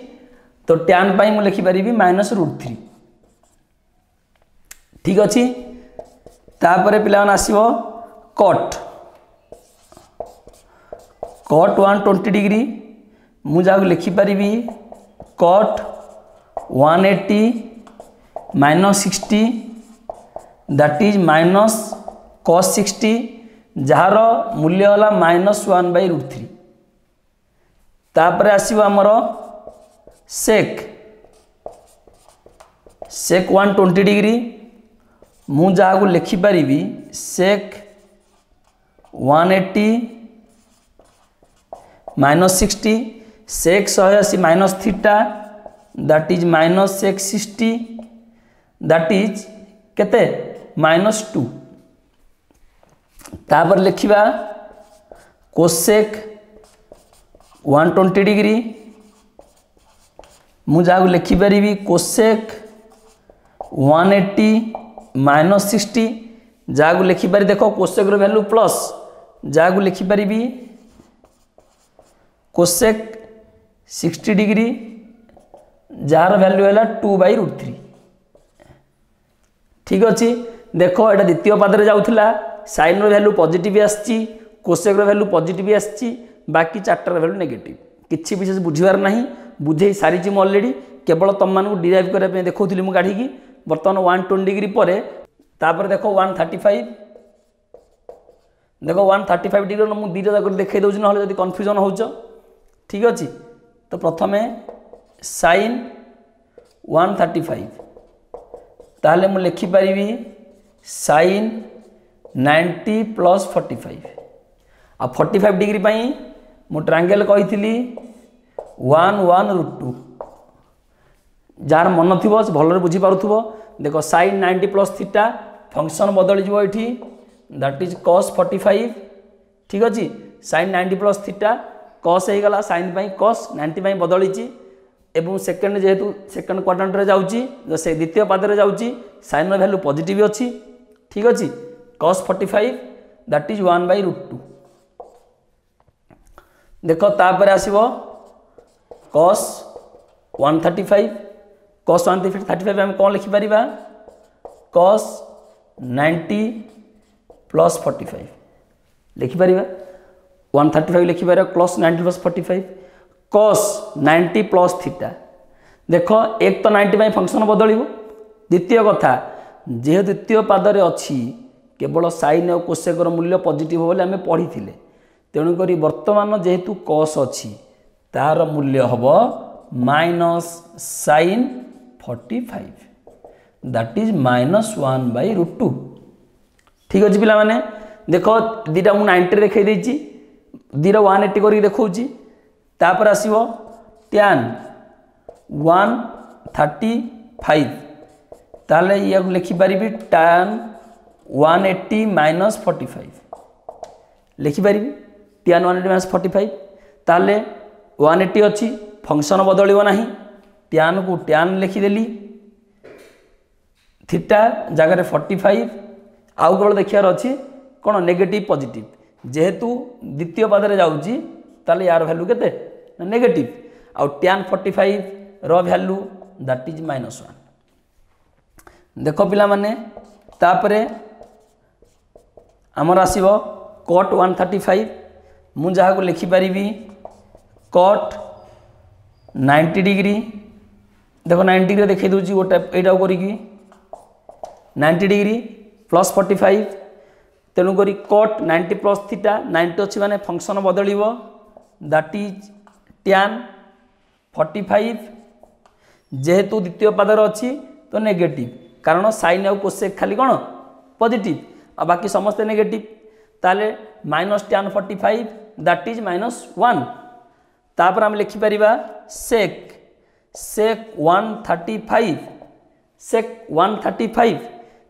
तो tan पाई मुझे लिखिपारि माइनस √3 ठीक अच्छे तापर पिला आसो कट 120 डिग्री मुझे लिखिपारि cot 180 minus 60 that is minus cos 60 जार मूल्य होला -1/√3 तापर आसो आमर सेक 120 डिग्री मु जहाँ को लिखिपारि sec 180 minus 60 sec 180 minus theta that is minus sec 60 that is केते -2 तापर लिखिबा कोसेक 120 डिग्री मु जहाँ को लिखिपारि कोसेक 180 माइनस 60 जहाँ को लिखिपारि देख कोसेक रो वैल्यू प्लस जहाँ को लिखिपारि कोसेक 60 डिग्री जार वैल्यू है 2/√3 ठीक अच्छे देख यहाँ द्वितीय पादरे जाऊला साइन रो वैल्यू पॉजिटिव आसी कोसेक रो वैल्यू पॉजिटिव आसी बाकी 4टार वैल्यू नेगेटिव किसी विशेष बुझीबार नहीं बुझे सारी मु अलरेडी केवल तुम मानक डिराइव करने देखी मुझे काढ़ी बर्तमान 120 डिग्री पर तापर देख 135 देख 135 डिग्री मुझे दुईटा जाक देखा दूसरी ना जब कन्फ्यूजन हो ठीक अच्छे तो प्रथमे साइन 135 ताहले मु लिखिपारि साइन 90 प्लस 45 आ 45 डिग्री पाई मु ट्रायंगल कही 1 1 √2 जार मन थी भल बुझीपु देख साइन 90 प्लस थीटा फंक्शन बदल ये दैट इज cos 45 ठीक अच्छे साइन 90 प्लस थीटा cos हो गला साइन cos 90 बदली एवं सेकेंड जेहेतु सेकेंड क्वाड्रेंट रे जाउची से द्वितीय पादरे जाउची साइन रो वैल्यू पॉजिटिव अच्छी ठीक अच्छे cos 45 दैट इज 1/√2 देख तापर आसो cos 135 cos 135 आम कौन लिखिपर cos 90 plus 45 लिखिपर 135 लिखिपर cos 90 plus 45 cos 90 plus theta देख एक तो 90 फंक्शन बदल द्वितीय कथा जे द्वितीय पादरे अच्छी केवल साइन और कोसेकर मूल्य पॉजिटिव बोले आम पढ़ी तेणुक वर्तमान जेहेतु cos अच्छी तार मूल्य हम माइनस साइन 45 दैट इज -1/√2 ठीक अच्छे पिला माने देख दीटा मुझे 90 देखई देछि दीटा 180 करके देखौछि तापर आसीबो tan 135 ताले या लिखि परिबी tan 180 - 45 लिखि परिबी tan 180 - 45 ताले 180 अच्छी फंक्शन बदलियो नाही tan को tan लिखिदेली थीटा जगह 45 आउ केवल देखार अच्छी कौन नेगेटिव पॉजिटिव जेहेतु द्वितीय पादरे जाऊँगी ताले यार वैल्यू केते नेगेटिव आउ tan 45 रो वैल्यू दैट इज -1 देख पिला माने तापरे आमर आसीबो cot 135 मु जहाँ को लिखि पारिबी cot 90 डिग्री देखो 90 डिग्री देखई दूची गोटे एटा करिकी 90 degree plus 45 तेणुक cot 90 plus theta 90 अच्छी माने फंक्शन बदल दैट इज tan 45 जेहेतु द्वितीय पादर अच्छी तो नेगेटिव कारण साइन आउ कोसेक खाली कौन पॉजिटिव आ बाकी समस्ते नेगेटिव ताले -tan 45 दैट इज -1 तापर हम लिखिपर sec 135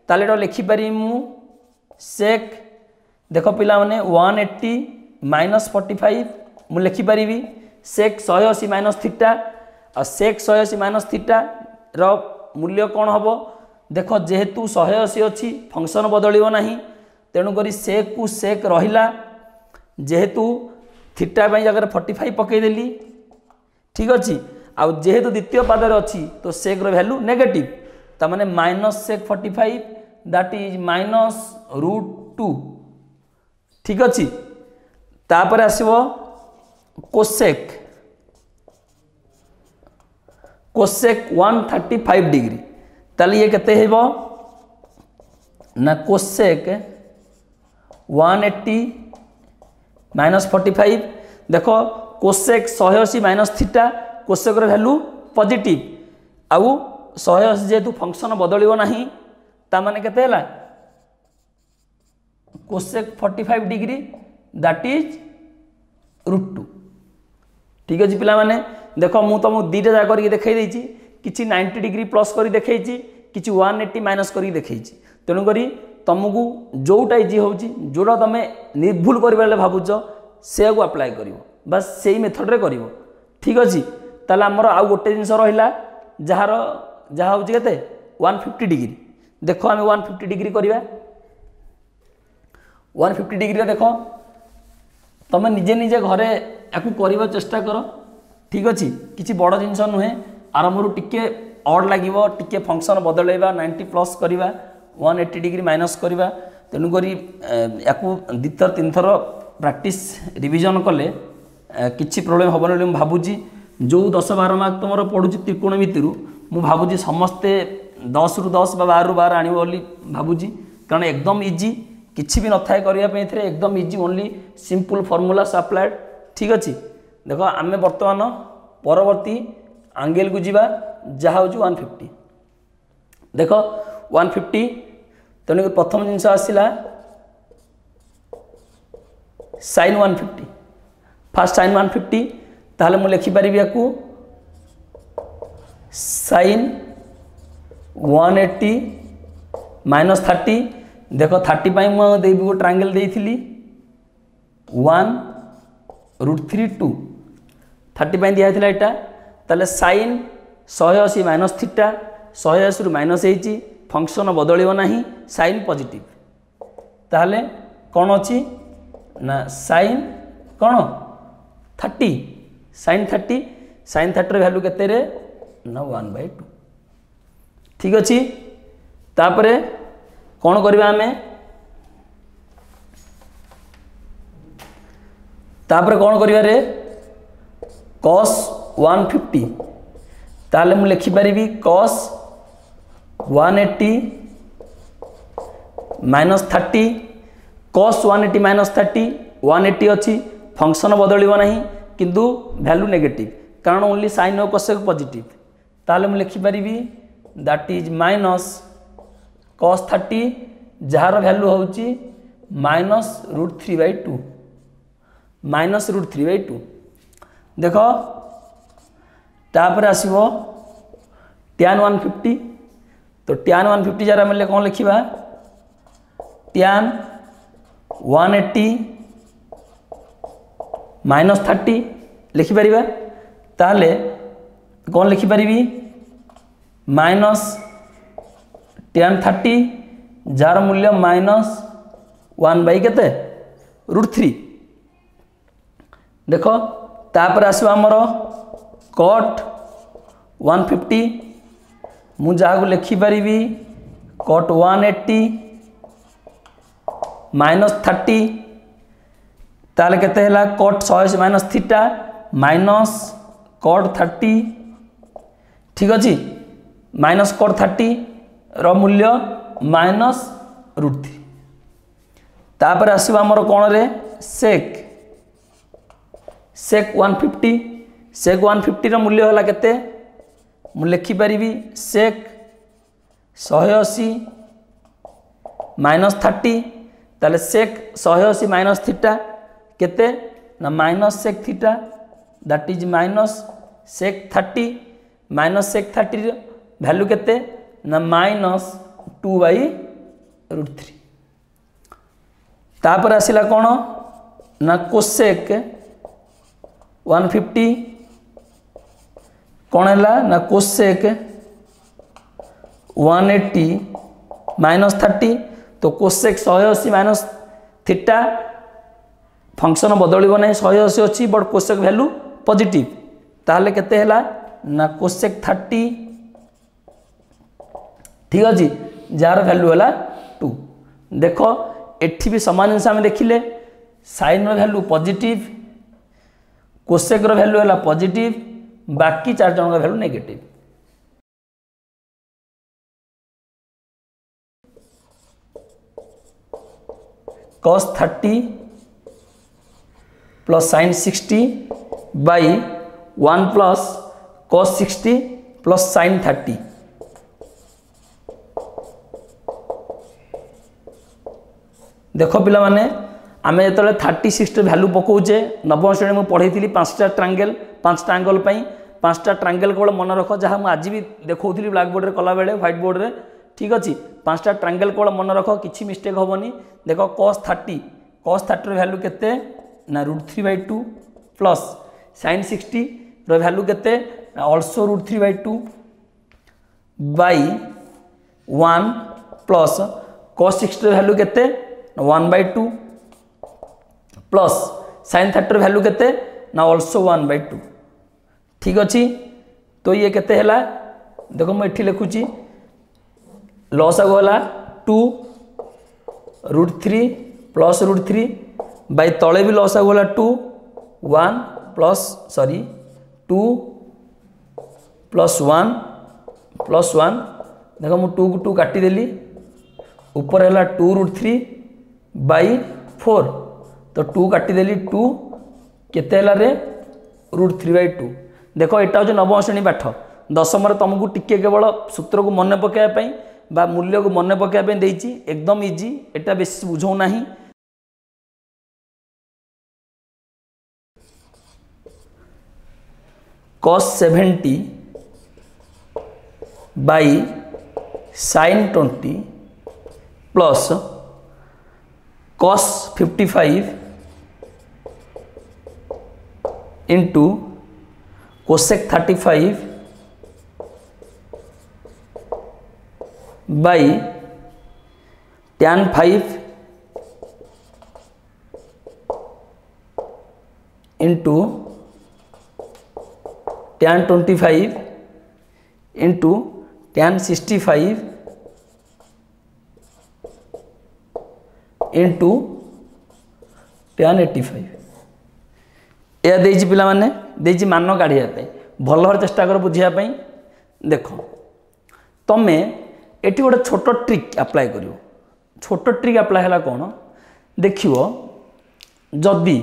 ताले लिखिपारि मु sec देख पिला माने 180 - 45 मु लिखिपारि sec 180 - थीटा और sec 180 - थीटा रो मूल्य कौन हम देख जेहेतु 180 अच्छी फंक्शन बदलियो नाही तेणुक sec को sec रहिला जेहेतु थीटा जगह 45 पकईदेली ठीक अच्छे आउ जेहेतु द्वितीय पादर अच्छी तो sec रो वैल्यू नेगेटिव तामाने -sec 45 दैट इज -√2 ठीक अच्छे तापर आसीबो cosec 135 डिग्री ताले ये केते हेबो ना cosec 180 - 45 देखो cosec 180 - थीटा cosec रो वैल्यू पॉजिटिव आउ 180 जेहेतु फंक्शन बदलियो नाही ता माने केते हला cosec 45 डिग्री दैट इज √2 ठीक अच्छे पिला माने देखो मु तुमको दुईटा जगह करके देखई देछि किछि 90 डिग्री प्लस करी देखई किछि 180 माइनस करी देखई तेणुक तुमको जोटा इजी होउछि जोटा तुम निर्भुल कर भावुच से अप्लाई कर बस से ही मेथड रे करिवो ठीक अच्छे ताले आमर आउ गोटे जिनस रहिला जार जहाँ हूँ के 150 डिग्री देख आम 150 डिग्री करवा 150 डिग्री देख तुम निजे निजे घरे या कर चेष्टा कर ठीक अच्छे किसी बड़ जिनस नुहे आरंभ टिके अड लगे टिके फंक्शन बदलैवा 90 प्लस करवा 180 डिग्री माइनस करवा तेणुक या द्वितीय तीन थर प्रैक्टिस रिविजन कले किसी प्रोब्लेम हम बोली भावुची जो 10-12 मार्क तुम पढ़ुची त्रिकोणमिति मु भावुची समस्ते 10 ରୁ 10 बा 12 ରୁ 12 आनी बोली भावुची कारण एकदम इजी किसी भी नथाए करने एकदम easy only simple formulas applied ठीक अच्छे देख आम बर्तमान परवर्ती एंगल को जीवा जहाँ हूँ 150 देख 150 तेणुक प्रथम जिनस आसला sin 150 फास्ट sin 150 ताहले मु लिखिपारि या sin 180 - 30 देख 30 पाई मु देबी गो ट्रायंगल देइथिली 1√3 30 पाई दिया थिला एटा ताले sin 180 - थीटा 180 रु माइनस होइची फंक्शन बदलियो नाही sin पॉजिटिव ताहले कौन अच्छी ना sin कौन 30 sin 30 रो वैल्यू केते रे ना 1/2। ठीक अच्छी तापरे कौन करवा आमे तापरे कौन करिवा रे cos 150 ताले मु लिखि परिबी cos 180 माइनस 30 cos 180 माइनस 30 180 अच्छी फंक्शन बदलिव नहीं किंतु वैल्यू नेगेटिव कारण ओनली साइन और कोसेक पॉजिटिव ताले मु लिखि परिबी दैट इज माइनस cos 30 जार वैल्यू होची माइनस √3/2 माइनस √3/2 देखो तापर आसीबो tan 150 तो tan 150 जार हम कौन लिखा tan 180 माइनस 30 लिखिपर ताले कौन लिखिपर माइनस tan 30 जार मूल्य माइनस 1/केते √3 देखो तापर आसो आमर cot 150 मु जहाँ लिखिपारि cot 180 माइनस 30 ताले केते हला cot 180 minus theta minus cot 30 ठीक अच्छी माइनस cot 30 रो मूल्य माइनस √3 तापर आसो आमर कौन रे सेक 150 रो मूल्य होला केते मु लिखिपारि सेक 180 माइनस 30 ताले सेक 180 माइनस थीटा केते ना minus sec theta that is minus sec 30 minus sec 30 value केते ना माइनस 2/√3 तापर आसिला कौन ना कोसेक 150 कौन है ना कोसेक 180 माइनस 30 तो कोसेक 180 माइनस थीटा फंक्शन बदलिव ना 180 अच्छी बट कोसेक वैल्यू पॉजिटिव ताहले केते हला ना कोसेक 30 ठीक अच्छी जार वैल्यू है 2 देख एठी भी सामान जिन आम देखिले sin value positive cosec value है पॉजिटिव बाकी 4 जन का value negative cos 30 plus sin 60 by 1 plus cos 60 plus sin 30 देख पिला माने आमे जो 36 वैल्यू पकाउे नवम श्रेणी में पढ़ी 5टा ट्रांगल 5टा एंगल 5टा ट्रांगल केवल मन रख जहाँ मुझे आज भी देखी ब्लैक बोर्ड कला बेले व्हाइट बोर्ड रे ठीक अच्छे 5टा ट्रांगल केवल मन रख किसी मिस्टेक हेनी देख cos 30 वैल्यू केते ना √3/2 प्लस sin 60 वैल्यू केते also √3/2 by 1 plus cos 60 value केते 1/2 प्लस sin 30 वैल्यू केते ना ऑल्सो 1/2 ठीक अच्छी तो ये केते हला देखो मुझे लिखुची लॉस आगला 2 √3 प्लस √3 बाई तले भी लॉस आगला 2 1 प्लस सॉरी 2 प्लस 1 देखो मु 2 को 2 काटिदेली ऊपर है 2 √3 बाई 4 तो 2 काटिदेली 2 केते रे √3/2 देखो यहाँ हूँ नवम श्रेणी पाठ दशम तुमको टिके केवल सूत्र को मन पकाइवाई बा मूल्य को मन पकाइवाई देती एकदम इजी एटा बेस बुझौ ना cos 70 by sin 20 plus cos 55 into cosec 35 by tan 5 into tan 25 into tan 65 into tan 85 यह देजी पिला माने देजी मान काढ़िया भल भाव चेष्टा कर बुझापी देख तमें एटी गोटे छोट ट्रिक अप्लाई कर छोट ट्रिक अप्लाई है कौन देख जदि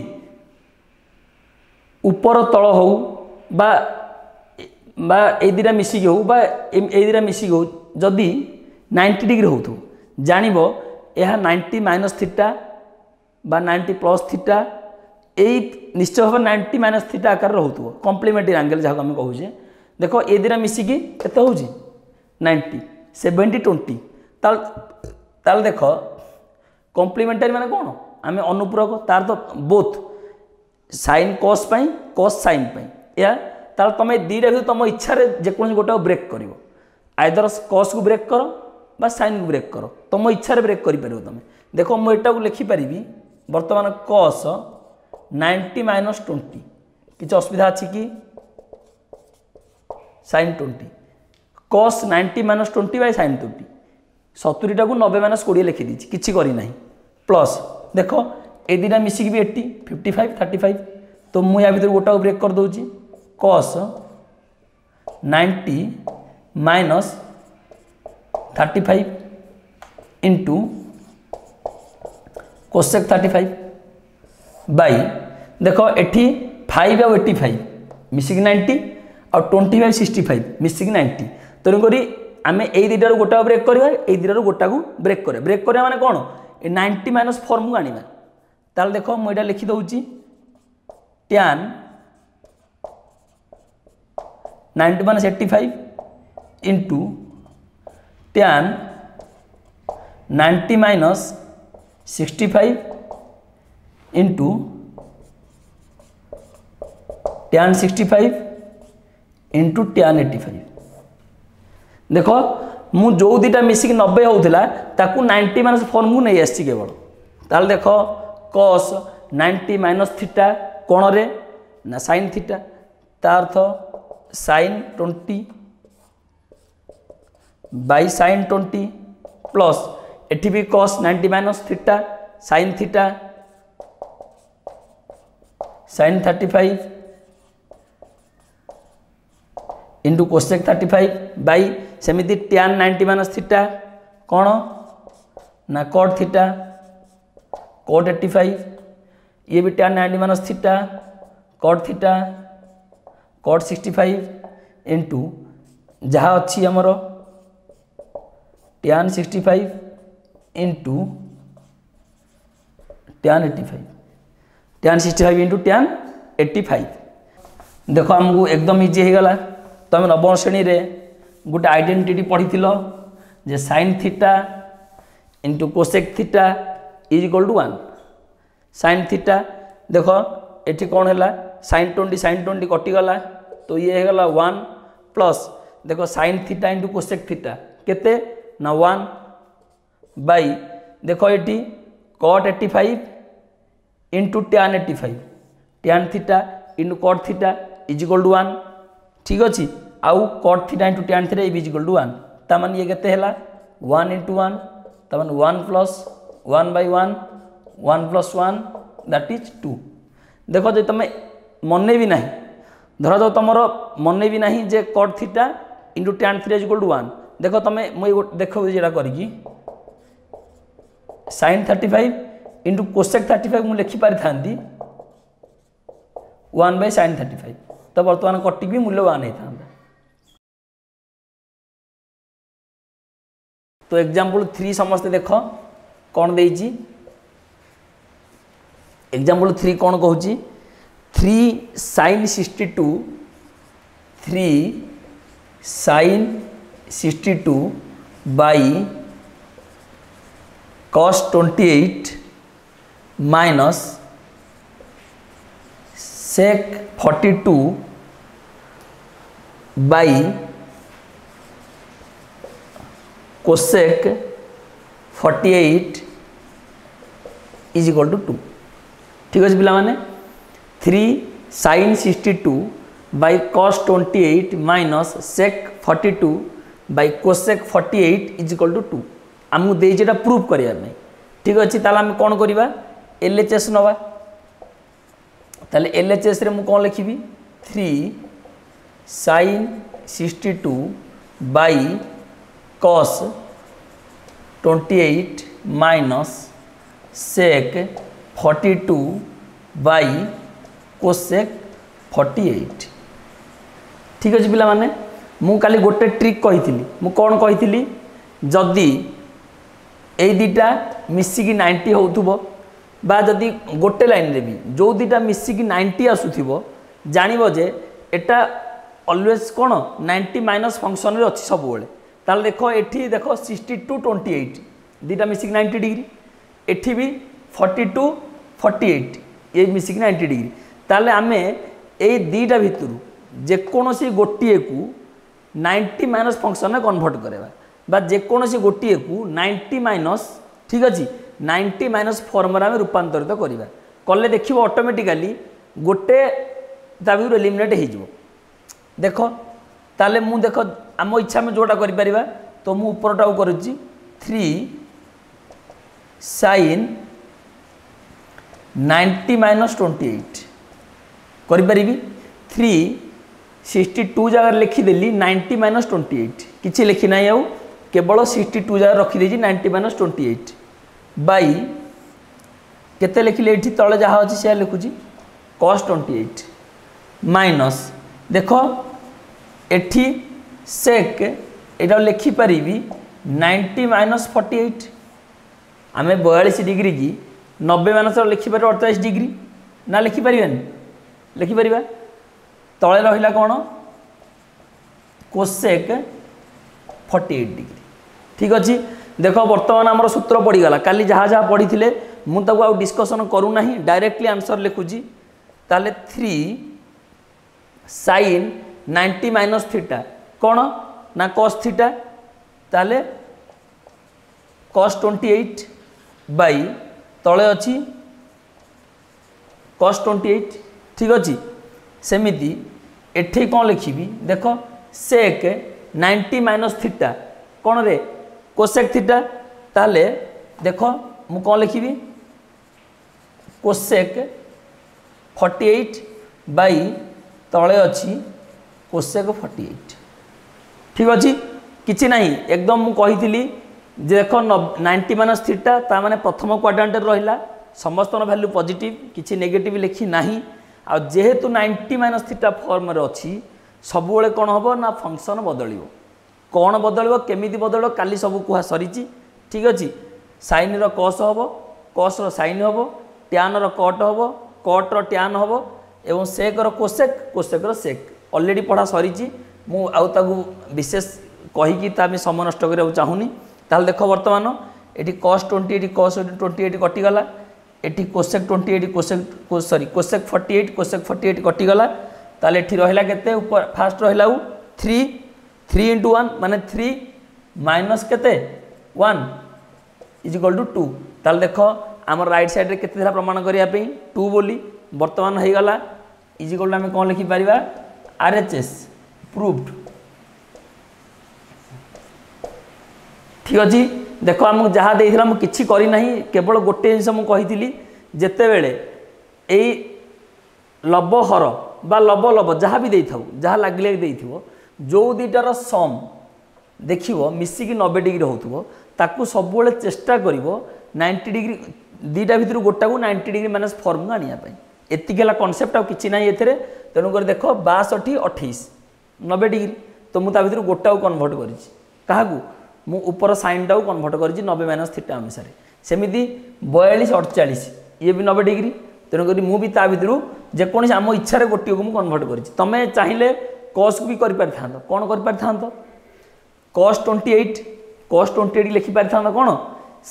ऊपर तल हो बा ए दुटा मिसिकी हो बा ए दुटा मिसिकी हो जदि 90 डिग्री हो जानव यह 90 माइनस थीटा बा 90 प्लस थीटा यही निश्चय भाव 90 माइनस थीटा आकार रोथो कम्प्लीमेंटरी एंगल जहाँ आम कहे देख ए दुटा मिसिकी केते हो 90 70 20 ताल देख कम्प्लीमेंटरी माने कौन आम अनुपूरक तार तो both sine cos pi cos sine pi या ताल तुम दीटा भी तुम इच्छा जेकोसी गोटे ब्रेक कर आइदर कॉस को ब्रेक कर बा साइन को ब्रेक कर तुम इच्छा ब्रेक कर तुम देख मुझे लिखिपारि बर्तमान कॉस 90 माइनस 20 किसी असुविधा अच्छी कि sin 20 cos 90 minus 20 by sin 20 70 टाक 90 माइनस 20 लिखिदी किसी करना प्लस देख ए दुटा मिसिक भी 80 55 35 तो मुझे भर गोटा ब्रेक कर दूँ cos 90 minus 35 into cosec 35 by देख एटी 5 आउ 85 मिसिक 90 और 25 65 मिसिक 90 तेणुक आम ए दुटार गोटा ब्रेक करवा ए दुटार गोटा को ब्रेक करवा माने कौन ए 90 माइनस फॉर्म को आनिबा ताल देख मुझे लिखि दउची tan 90 minus 85 into tan 90 minus 65 into tan 65 into tan 85 देख मु जो दुटा मिसिक 90 होता ताकू 90 माइनस फॉर्म को नहीं आसी केवल ताल देख कॉस 90 माइनस थीटा कोण रे ना साइन थीटा तार अर्थ साइन 20 बाई साइन 20 प्लस एटी भी cos 90 minus theta sine sine 35 into cosec 35 by सेमिति tan 90 माइनस थीटा कौन ना कॉट थीटा कॉट 85 ये भी tan 90 minus theta cot 65 into जहाँ अच्छी आमर tan 65 into tan 65 into tan 85 देख आमको एकदम इजी हो गला तुम नवम श्रेणी रे गोटे आइडेंटिटी पढ़ी जे sine theta into cosec theta is equal to 1 sine theta देख ये कौन है साइन 20 कटिगला तो ये होगा 1 प्लस देख sin theta into cosec theta केते ना 1 बाई देख ये cot 85 into tan 85 tan theta into cot theta is equal to 1 ठीक अच्छे आउ cot theta into tan theta is equal to 1 तामान ये केते हैला 1 इंटू 1 तामान 1 plus 1 by 1 1 plus 1 that is 2 देख जो तुम मन भी ना धर जो तुम मन भी ना जे cot theta into tan theta is equal to 1 देख तुम मुझे देख जेटा करी साइन 35 इंटू कोसेक 35 मुझे लिखिपारि था 1 बाई साइन 35 तो बर्तमान कटिक भी मूल्यवान होता तो एग्जाम्पल 3 समस्ते देख कौन देजी एग्जाम्पल 3 कौन कहूँ 3 sin 62 3 sin 62 by cos 28 minus sec 42 by cosec 48 is equal to 2 ठीक अच्छे पिला माने 3 sin 62 by cos 28 minus sec 42 by cosec 48 is equal to 2 आमको देटा प्रूव करने ठीक अच्छे ताल आम कौन करवा LHS नवा ताले LHS रे मु कौन लिखी 3 sin 62 by cos 28 minus sec 42 by cosec 48 ठीक अच्छे पिला माने मु काली गोटे ट्रिक कही मु कौन कही जदि ए दीटा मिसिकी 90 होउथुबो बा जदि गोटे लाइन रे भी जो दीटा मिसिकी 90 आसुथिबो जानिबो जे एटा ऑलवेज कौन 90 माइनस फंक्शन रे अछि सब बेले ताल देखो एठी देखो 62 28 दीटा मिसिकी 90 डिग्री एठी भी 42 48 ये मिसिकी 90 डिग्री ताले आमे ए दीटा भितरु जेकोसी गोटे को 90 माइनस फंक्शन में कन्वर्ट करवा बा जेकोसी गोटे को 90 माइनस ठीक अच्छे 90 माइनस फॉर्म आम रूपांतरित करवा कले देखिए ऑटोमेटिकली गोटे भर एलिमिनेट हो देख ताले मु देख आम इच्छा में जोटा करा तो मु उपरटा करुच्ची 3 sin 90 माइनस 28 करी 362 जगह लिखिदेली 90 माइनस 28 किसी लिखी ना आउ केवल 62 जगह रखीदे 90 माइनस 28 बाई केते लिखिले ये तले जहाँ अच्छी से लिखुची cos 28 माइनस देख एठी सेक एटा लिखिपारि 90 माइनस 48 आम 42 डिग्री की 90 माइनस लिखिपार 48 डिग्री ना लिखिपार लिखिपर तले रहा कौन कोसेक 48 डिग्री ठीक अच्छे देख बर्तमान आमर सूत्र पड़गला काली जहाँ जहाँ पढ़ी थे मुझे आउ डिस्कसन करूना डायरेक्टली आंसर लिखुची ताले 3 sin 90 माइनस थीटा कौन ना cos थीटा ताले cos 28 बाई तले अच्छी cos 28 ठीक अच्छे सेमिति एठी कौन लिखी देख सेक 90 माइनस थीटा कौन रे कोसेक थीटा ताले देख मु कौन लिखी कोसेक 48 बाई तले अच्छी कोसेक 48 ठीक अच्छे किसी ना एकदम मु कही देख 90 माइनस थीटा ता माने प्रथम क्वाड्रेंट रहा समस्त वैल्यू पॉजिटिव किसी नेगेटिव लिखी ना आ जेहेतु 90 माइनस थीटा फॉर्म रे अच्छी सब बेले कौन हम ना फंक्शन बदल कौन बदल केमी बदल काली सब कह सरी ठीक अच्छे साइन रस हम कस रईन हम टैन रट हम कट रैन हम एवं sec cosec cosec sec already पढ़ा सरी मुझे विशेष कहीकि समय नष्ट करने चाहूनी ताल देख बर्तमान ये cos 28 cos 28 कटिगला ये cosec 28 cosec sorry cosec 48 cosec 48 कटिगला ताले ये रहा के ऊपर फास्ट रहा 3 3 into 1 माने 3 माइनस केते 1 इज इक्वल टू 2 ताल देख आम राइट साइड रे केते प्रमाण करने 2 बोली बर्तमान हो गला इज इक्वल टू आम कौन लिखिपर RHS प्रूव्ड ठीक अच्छे देख आमको जहाँ देता मुझे किसी करना केवल गोटे जिन मुझे जिते बड़े यही लब हर बा लब लब जहाँ भी देता जहाँ लगे देथिबो जो दुईटार सम देख मिसिकी 90 डिग्री होताकू सब चेष्टा कर 90 डिग्री दुईटा भितर गोटा को 90 डिग्री माइनस फॉर्म को आने एति कनसेप्ट आउ कि ना ये तेणुक देख 62 28 90 डिग्री तो मुझे भर गोटा को कन्वर्ट क्या मु ऊपर साइन टाक कन्वर्ट कर 90 माइनस थीटा अनुसार सेमती 42 48 ये भी 90 डिग्री तेणुक मुझे भर जेकोसी आम इच्छा गोटे को मुझे कन्वर्ट कर तुम्हें चाहिए कस को भी कौन कर cos 28 लिखिपार कौन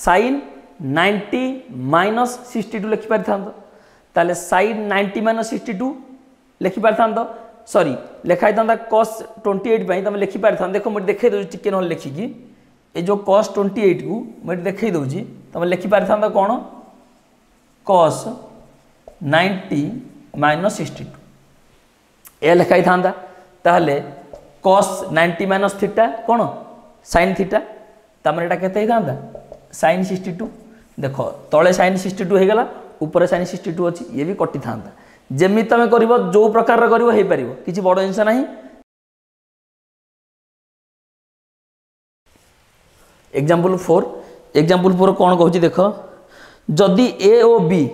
sin 90 माइनस 62 लिखिपार ताले sin 90 माइनस 62 लिखिपार सॉरी लिखाई था cos 28 तुम लिखिपार देख मुझे देखे दूसरी टिके ना लिखिकी ये जो cos 28 को मुझे देखे दूसरी तुम लिखिपार कौन cos 90 माइनस 62 ए लिखाई था ताहले cos 90 माइनस थीटा कौन sin थीटा तमरे एटा केते था sin 62 देख तले sin 62 हो गला ऊपर sin 62 अछि ये भी कटि था जेमि तमे करिवो जो प्रकार करिवो हे परिवो किछि बड़ जिंस नाही। एग्जांपल 4 कौन कहूँ देख जदि ए ओ बी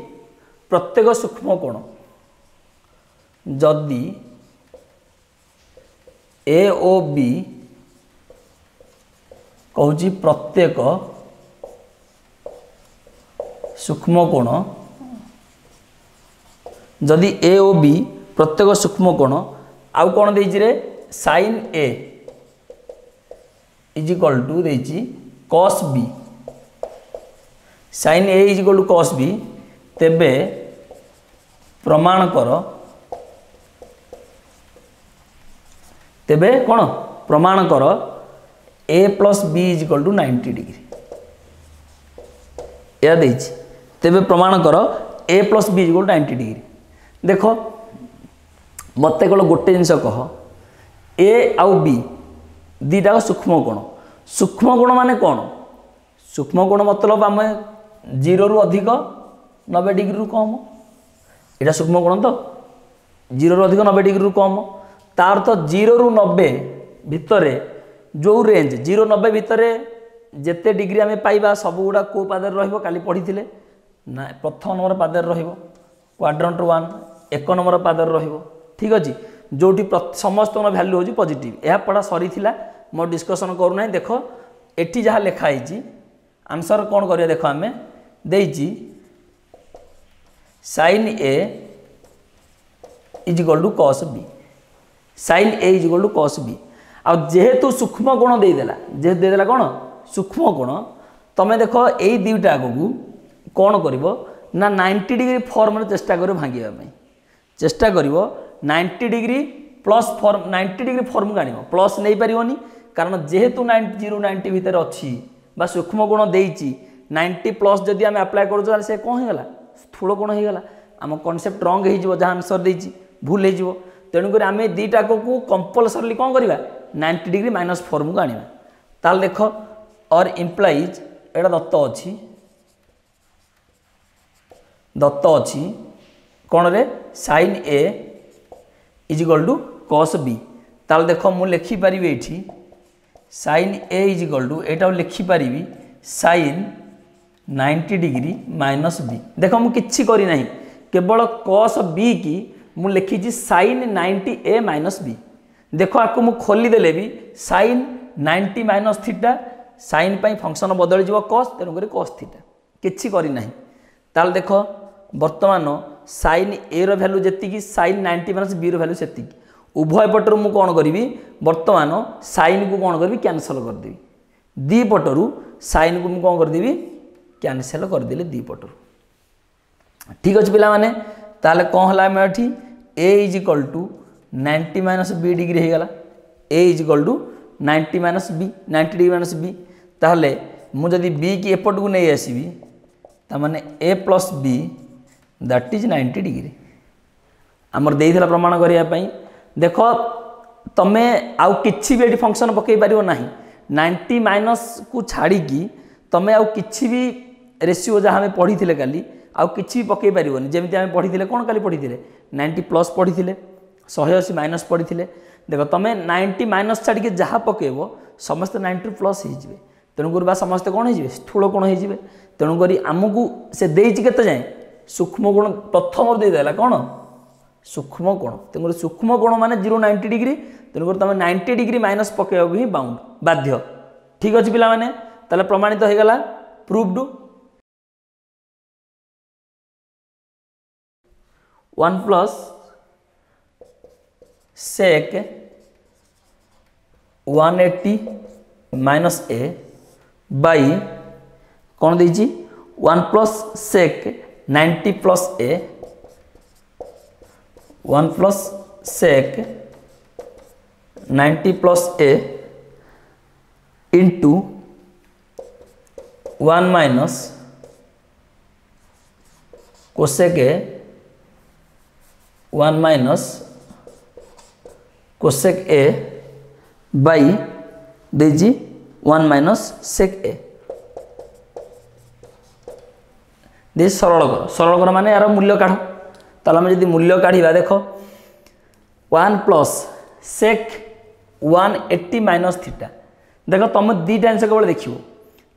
प्रत्येक सूक्ष्म कोण जदि ए ओ बी कहूँ प्रत्येक सूक्ष्म कोण जदि ए ओ बी प्रत्येक सूक्ष्म कोण आउ कौन देछि sine A is equal to देछि cos b sin a is equal to cos b तेबे प्रमाण कर तेबे कौन प्रमाण कर a plus b is equal to 90 degree या देछि तेबे प्रमाण कर a plus b is equal to 90 degree. देख मत कल गोटे जिनस कह a आउ b दीटा सूक्ष्म कोण माने कौन सूक्ष्म कोण मतलब आम 0 रु अधिक 90 डिग्री रु कम यहाँ सूक्ष्म कोण तो 0 रु अधिक 90 डिग्री रु कम तार तो 0 रु 90 भितर जो रेंज 0 90 भितर जेते डिग्री आम पाइबा सब गुड़ा को पादर रहिबो काली पढ़ी ना प्रथम नंबर पादर रहिबो क्वाड्रेंट 1 एक नंबर पादर रहिबो ठीक अछि जोटी समस्त वैल्यू होची पॉजिटिव यह पढ़ा सरी थिला मो डिस्कशन करूना देख एटी जहाँ लिखाई आंसर कौन करिया देख आम देइची sin a is equal to cos b sin a is equal to cos b आ जेहेतु सूक्ष्म कोण देदेला जेहेतु देदेला कौन सूक्ष्म कोण तमें देख यही दुईटा आगू कौन कर ना 90 डिग्री फॉर्म चेष्टा कर भांगे चेष्टा कर 90 degree plus form 90 degree form को आण प्लस नहीं पारिबनी कारण जेहेतु 90 90 भितर अच्छी बा सूक्ष्म कोण देइची 90 प्लस जदि आम अप्लाई करूँ से कौन होगा स्थूल कोण होगा आम कनसेप्ट रंग हो जहाँ आंसर देइची भूल हो तेणुक आम दुईटा को कंपलसरली कौन करवा 90 डिग्री माइनस फॉर्म को आनिबा ताल देख और इम्प्लाइज एटा दत्त अच्छी कौन रे sin a is equal to cos b ताल देख मु लिखिपारि ये sin a is equal to एटा लिखिपारि sin 90 डिग्री माइनस b देख मुझे करना केवल cos b की मु लिखी sin 90 a माइनस b देख आपको मु खोलीदेले भी sin 90 माइनस थीटा sin पाई फंक्शन बदल जीव cos तेणुक cos थीटा किछि करना ताल देख वर्तमान sin a रो वैल्यू जी sin 90 माइनस b रो वैल्यू से उभय पटर मु कौन करी वर्तमान sin को कौन करी कैंसल करदेवी दी पटरू sin को मु कौन करदेवी कैंसल करदेली दी पटरू ठीक अच्छे पिला माने ताले कौन है ये a is equal to 90 minus b degree होगा a is equal to 90 minus b 90 degree minus b ताहले मुझे b की एपट को नहीं आसबि तामाने a plus b that is 90 degree आमर देइथिला प्रमाण करने देख तमें आउ किछि भी फंक्शन पकई पारिबो नाही 90 माइनस को छाड़ी तमें आउ किछि भी रेशियो जहाँ आम पढ़ी थे काली आउ किछि भी पकई पारिबोनी जेमिति आम पढ़ी थे कौन काली पढ़ी थे 90 प्लस पढ़ी थे 180 माइनस पढ़ी थे देख तुम 90 माइनस छाड़ी जहाँ पकेब समस्त 90 प्लस हो तेणुक समस्ते कौन हो स्थूल कोण हो तेणुक आमको से देती के जाए सूक्ष्म कोण प्रथम देदेला कौन सूक्ष्म कोण तेणुक सूक्ष्म कोण माने 0-90 डिग्री तेणुक तुम 90 डिग्री माइनस पकेब ही बाउंड बाध्य ठीक अच्छे पिला माने ताले प्रमाणित हो गला proved 1 plus sec 180 minus a by कौन देजी 1 plus sec 90 plus a 1 plus sec 90 plus a into 1 minus cosec 1 minus cosec A by देजी 1 माइनस सेक ए दे सरल कर माने यार मूल्य काढ़ ताल आम जब मूल्य काढ़ा देख 1 प्लस सेक 180 माइनस थीटा देख तुम दीटा जिन केवल देख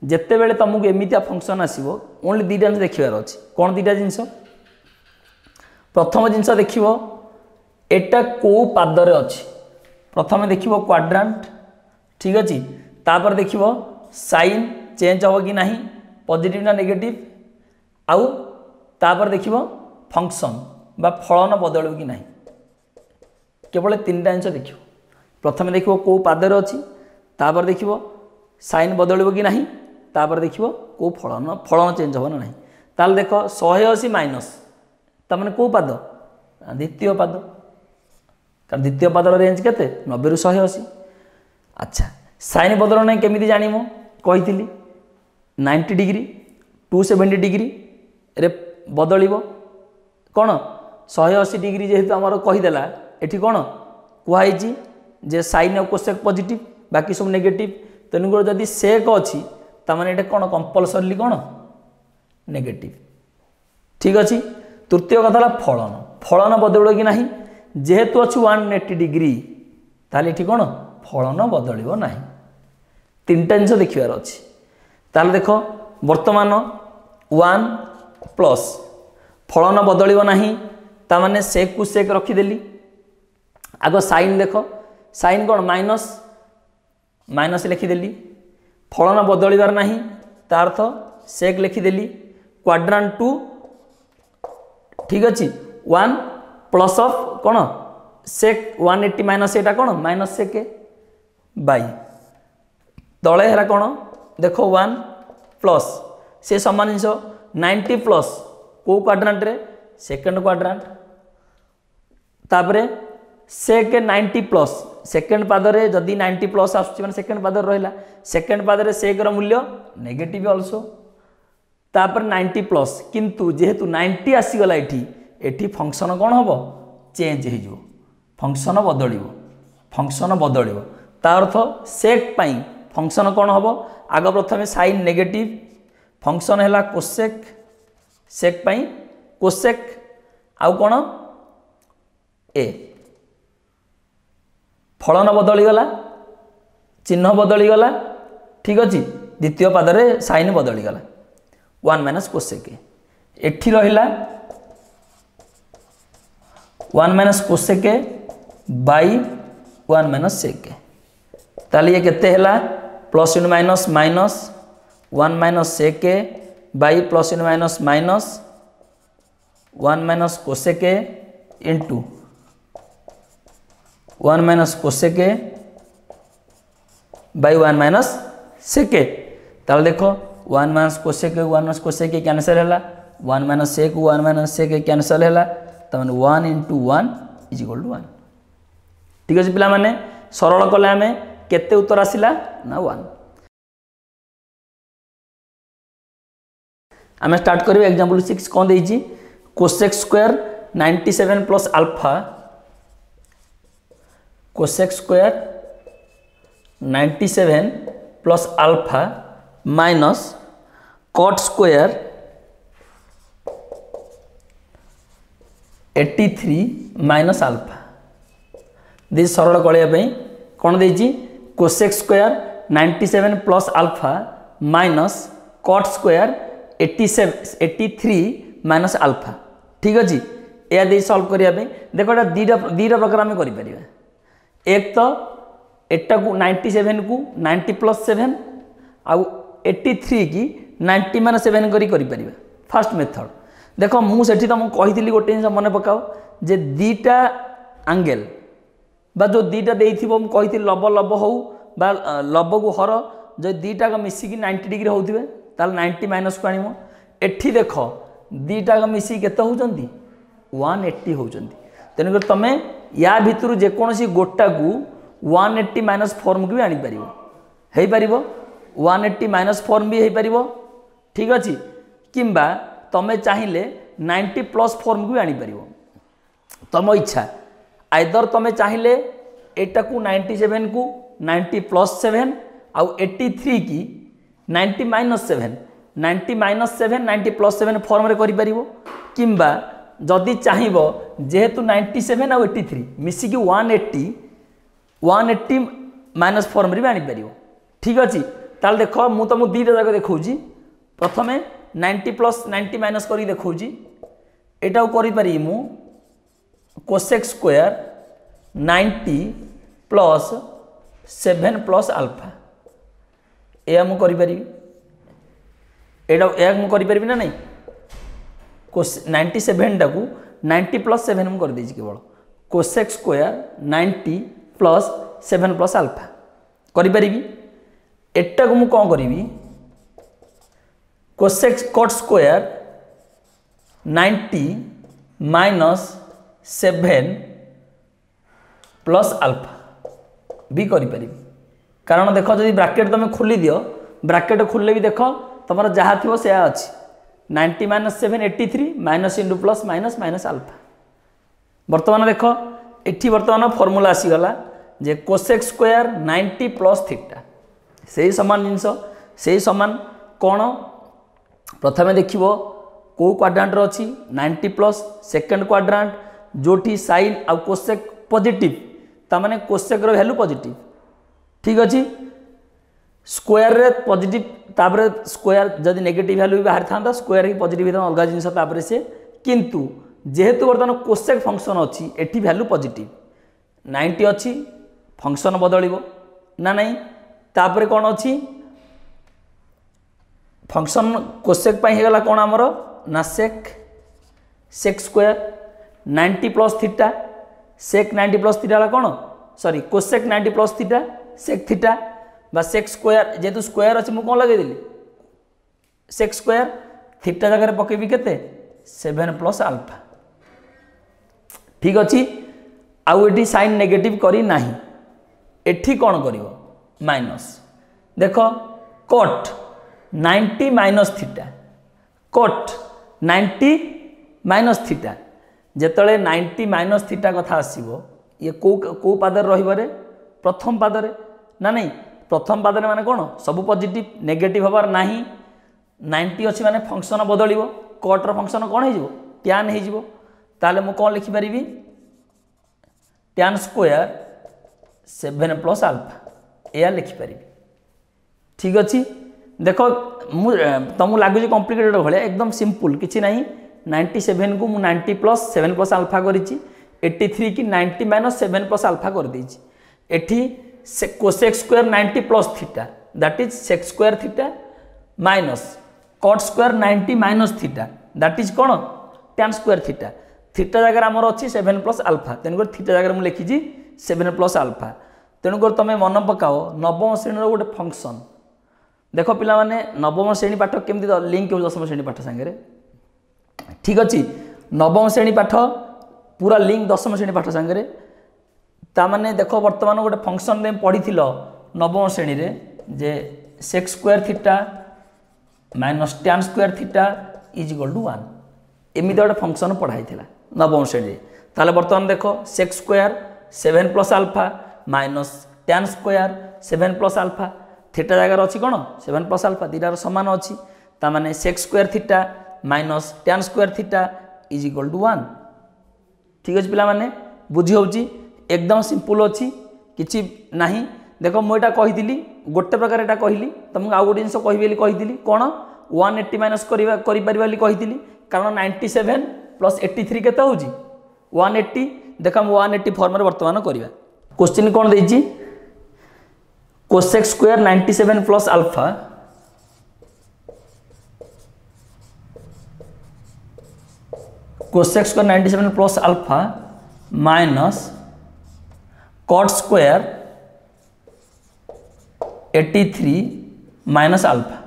जिते बड़े तुमको एमती फंक्शन आसो ओनली दीटा जिन देखार अच्छे कौन दीटा जिनस प्रथम जिनस देख एटा कौ पादरे अच्छी प्रथम देख क्वाड्रांट ठीक अच्छे तापर देख साइन चेंज हम कि ना पॉजिटिव ना नेगेटिव आउ तापर देख फंक्शन बा फलन बदल कि ना केवल 3टा जिन देख प्रथम देख कौ पादरे अच्छी तापर देख साइन बदल कि ना तापर देख कौ फलन चेंज हम ना ताल देख 180 माइनस तमें कौ पाद द्वितीय पाद कारण द्वितीय पादर रेंज के 90 रु 180 अच्छा साइन बदल ना केमी जानव कही 90 डिग्री 270 डिग्री रे बदल कौन 180 डिग्री जेहेतु आमर कहीदेला ये कौन कहुई जे साइन और कोसेक पॉजिटिव बाकी सब नेगेटिव तेणुक जदि सेक अच्छी ताने ये कौन कंपलसरली कौन नेगेटिव ठीक अच्छे तृतीय कथा फलन फलन बदल कि ना जेहेतु अच्छी 180 डिग्री ताले ये कौन फलन बदल ना 3टा जिन देखार अच्छे ताल देख बर्तमान 1 प्लस फलन बदल ना ताने सेक को सेक रखीदेली आग साइन देख साइन कौन माइनस माइनस लिखिदेली फलन बदलबार ना तार अर्थ सेक लिखिदेली क्वाड्रांट 2 ठीक अच्छे 1 प्लस ऑफ कौन सेक 180 माइनस एटा कौन माइनस सेक बाई तले है कौन देख 1 प्लस से सामान जिन 90 प्लस कौ क्वाड्रांट रे सेकेंड क्वाड्रांट तापरे सेक 90 प्लस सेकेंड पादरे जदि 90 प्लस आसुची माने सेकेंड पादर रहिला सेकेंड पादरे सेक रो मूल्य नेगेटिव ऑल्सो तापर 90 प्लस किंतु जेहेतु 90 आसीगला एठी फंक्शन कौन हम चेंज हो फंक्शन बदल ता अर्थ सेक पाई फंक्शन कौन हम आग प्रथम साइन नेगेटिव फंक्शन है कोसेक सेक पाई कोसेक आउ कौन ए फलन बदलीगला चिन्ह बदलीगला ठीक अच्छे द्वितीय पादरे साइन बदलीगला 1 माइनस कोसेक एठी रहिला 1 minus cosec by 1 minus sec ताले ये केते हैला plus in minus minus 1 minus sec by plus in minus minus 1 minus cosec into 1 minus cosec by 1 minus sec ताले देखो 1 माइनस कोसेक कैंसल है 1 माइनस सेक कैंसल है तमें 1 इंटू 1 इज इक्वल टू 1 ठीक अच्छे पिला माने सरल कले आम केते उत्तर आसिला ना 1 आम स्टार्ट करें एग्जांपल 6 कौन देजी cosec square 97 plus alpha cosec square 97 plus alpha minus cot square 83 minus alpha दे सरल कलिया कौन देजी cosec square 97 plus alpha minus cot square 83 minus alpha ठीक अच्छे या दे सॉल्व करने देख दीटा प्रकार आम कर एक तो एटा को 97 को 90 प्लस 7 आउ 83 की 90 माइनस 7 कर फास्ट मेथड देख मुझे तुमको कही गोटे जिन मन पकाओ जे दीटा आंगेल बा जो दीटा देथि कही लब लब हो बा लब को हर जो दीटा मिसिकी 90 डिग्री होते ताल 90 माइनस को आनम एठी देख दीटा मिसिकी केते होचंती 180 होचंती तेणुक तुम या भितर जेकोसी गोटा को 180 माइनस फॉर्म को भी आनीपर हो पार 180 माइनस फॉर्म भी हो पार ठीक अच्छे किंबा तुम चाहिए 90 प्लस फॉर्म को भी आनीपर तुम इच्छा आइदर तुम चाहिए एटा को 97 को 90 प्लस 7 आउ 83 की 90 माइनस 7 90 माइनस 7 90 प्लस 7 फॉर्म रे करि परिबो किंबा जदि चाहिबो जेहेतु 97 आउ 83 मिसी की 180 माइनस फॉर्म रे भी आनी परिबो। ठीक अछि ताल देखो मु तुमको दीटा जाक देखौजी प्रथमे 90 प्लस 90 माइनस करी देखौजी एटा करि पारि मु cosec square 90 plus 7 plus alpha या मु करि पारि एटा एक मु करि पारि ना नहीं 97 टा को 90 प्लस 7 मु कर देछि केवल cosec square 90 plus 7 plus alpha करि पारि एटा को मु कौन करी cosec cot square 90 minus 7 plus alpha भी करी पारि कारण देख जदि ब्रैकेट तुम खोली दियो ब्रैकेट खोलले भी देख तुम जहाँ थी से अच्छी 90 minus 7 83 minus into plus minus minus alpha बर्तमान देख एठी बर्तमान फॉर्मूला आसीगला जे कोसेक स्क्वायर 90 प्लस थीटा से समान जिनस से समान कौन प्रथमे देखिबो को क्वाड्रांट रो अछि 90 प्लस सेकंड क्वाड्रांट जोठी साइन आ कोसेक पॉजिटिव ता माने कोसेक रो वैल्यू पॉजिटिव। ठीक अछि स्क्वायर रे पॉजिटिव तापर स्क्वायर जदि नेगेटिव वैल्यू भी बाहर थांदा स्क्वायर ही पॉजिटिव ही अलगा जिनस तापर से किंतु जेहेतु वर्तमान कोसेक फंक्शन अछि एठी वैल्यू पॉजिटिव 90 अछि फंक्शन बदलिबो ना नहीं तापर कौन अच्छी फंक्शन कोसेक पाई हेगला कौन आमर ना sec square 90 plus theta sec 90 plus theta कौन sorry cosec 90 plus theta sec theta बा सेक स्क्वायर जेहेतु स्क्वायर अच्छे मुझे कौन लगे देली सेक स्क्वायर थीटा जगह पकेबी केते 7 प्लस अल्फा। ठीक अच्छी आउ एटी साइन नेगेटिव करी नाही एठी कौन करिवो माइनस देख cot 90 minus theta cot 90 minus theta जेतले 90 माइनस थीटा कथा आसीबो ये को पादर रहिबरे प्रथम पादरे ना नहीं प्रथम पादरे माने कोन सब पॉजिटिव नेगेटिव हबार नाही 90 अछि माने फंक्शन बदलिबो कट रो फंक्शन कोन हे जिवो tan हे जिवो ताले मु कोन लिखि परिबी tan स्क्वायर 7 प्लस अल्फा या लिखिपारि। ठीक अच्छे देख तुमको लगुच कॉम्प्लिकेटेड भाई एकदम सिंपल किसी ना 97 को 90 प्लस 7 प्लस अल्फा करी 83 की 90 माइनस 7 प्लस अल्फा कर देछि एठी cosec square 90 plus theta that is sec square theta minus cot square 90 minus theta that is कौन tan स्क्वायर थीटा थीटा जगह आमर अच्छी 7 प्लस अल्फा तेणुक थीटा जगह मुझे लिखी 7 प्लस अल्फा तेणुक तुम मन पकाओ नवम श्रेणी गोटे फंक्शन देख पिला माने नवम श्रेणी पाठ केमती लिंक हो दशम श्रेणी पाठ सांगे। ठीक अच्छे नवम श्रेणी पाठ पूरा लिंक दशम श्रेणी पाठ सांगे ताने देख बर्तमान गोटे फंक्शन तुम पढ़ी नवम श्रेणी रे जे sec square theta minus tan square theta is equal to 1 एमती गोटे फंक्शन पढ़ाई नवम श्रेणी ताले बर्तमान देख sec square 7 plus alpha minus tan square 7 plus alpha theta जगार अच्छी कौन 7 प्लस अल्फा दीटार सामान अच्छी ताने sec square theta minus tan square theta is equal to 1। ठीक अच्छे पिला माने बुझी होची एकदम सिंपल अच्छी किसी ना देख मुझे कही गोटे प्रकार यहाँ कहली तुमको आउ गोटे जिन कही कौन 180 माइनस करी कारण 97 प्लस 83 केते होची 180 देख 180 फॉर्म रे वर्तमान करवा क्वेश्चन कौन देछि cosec square 97 plus alpha cosec square 97 plus alpha minus cot square 83 minus alpha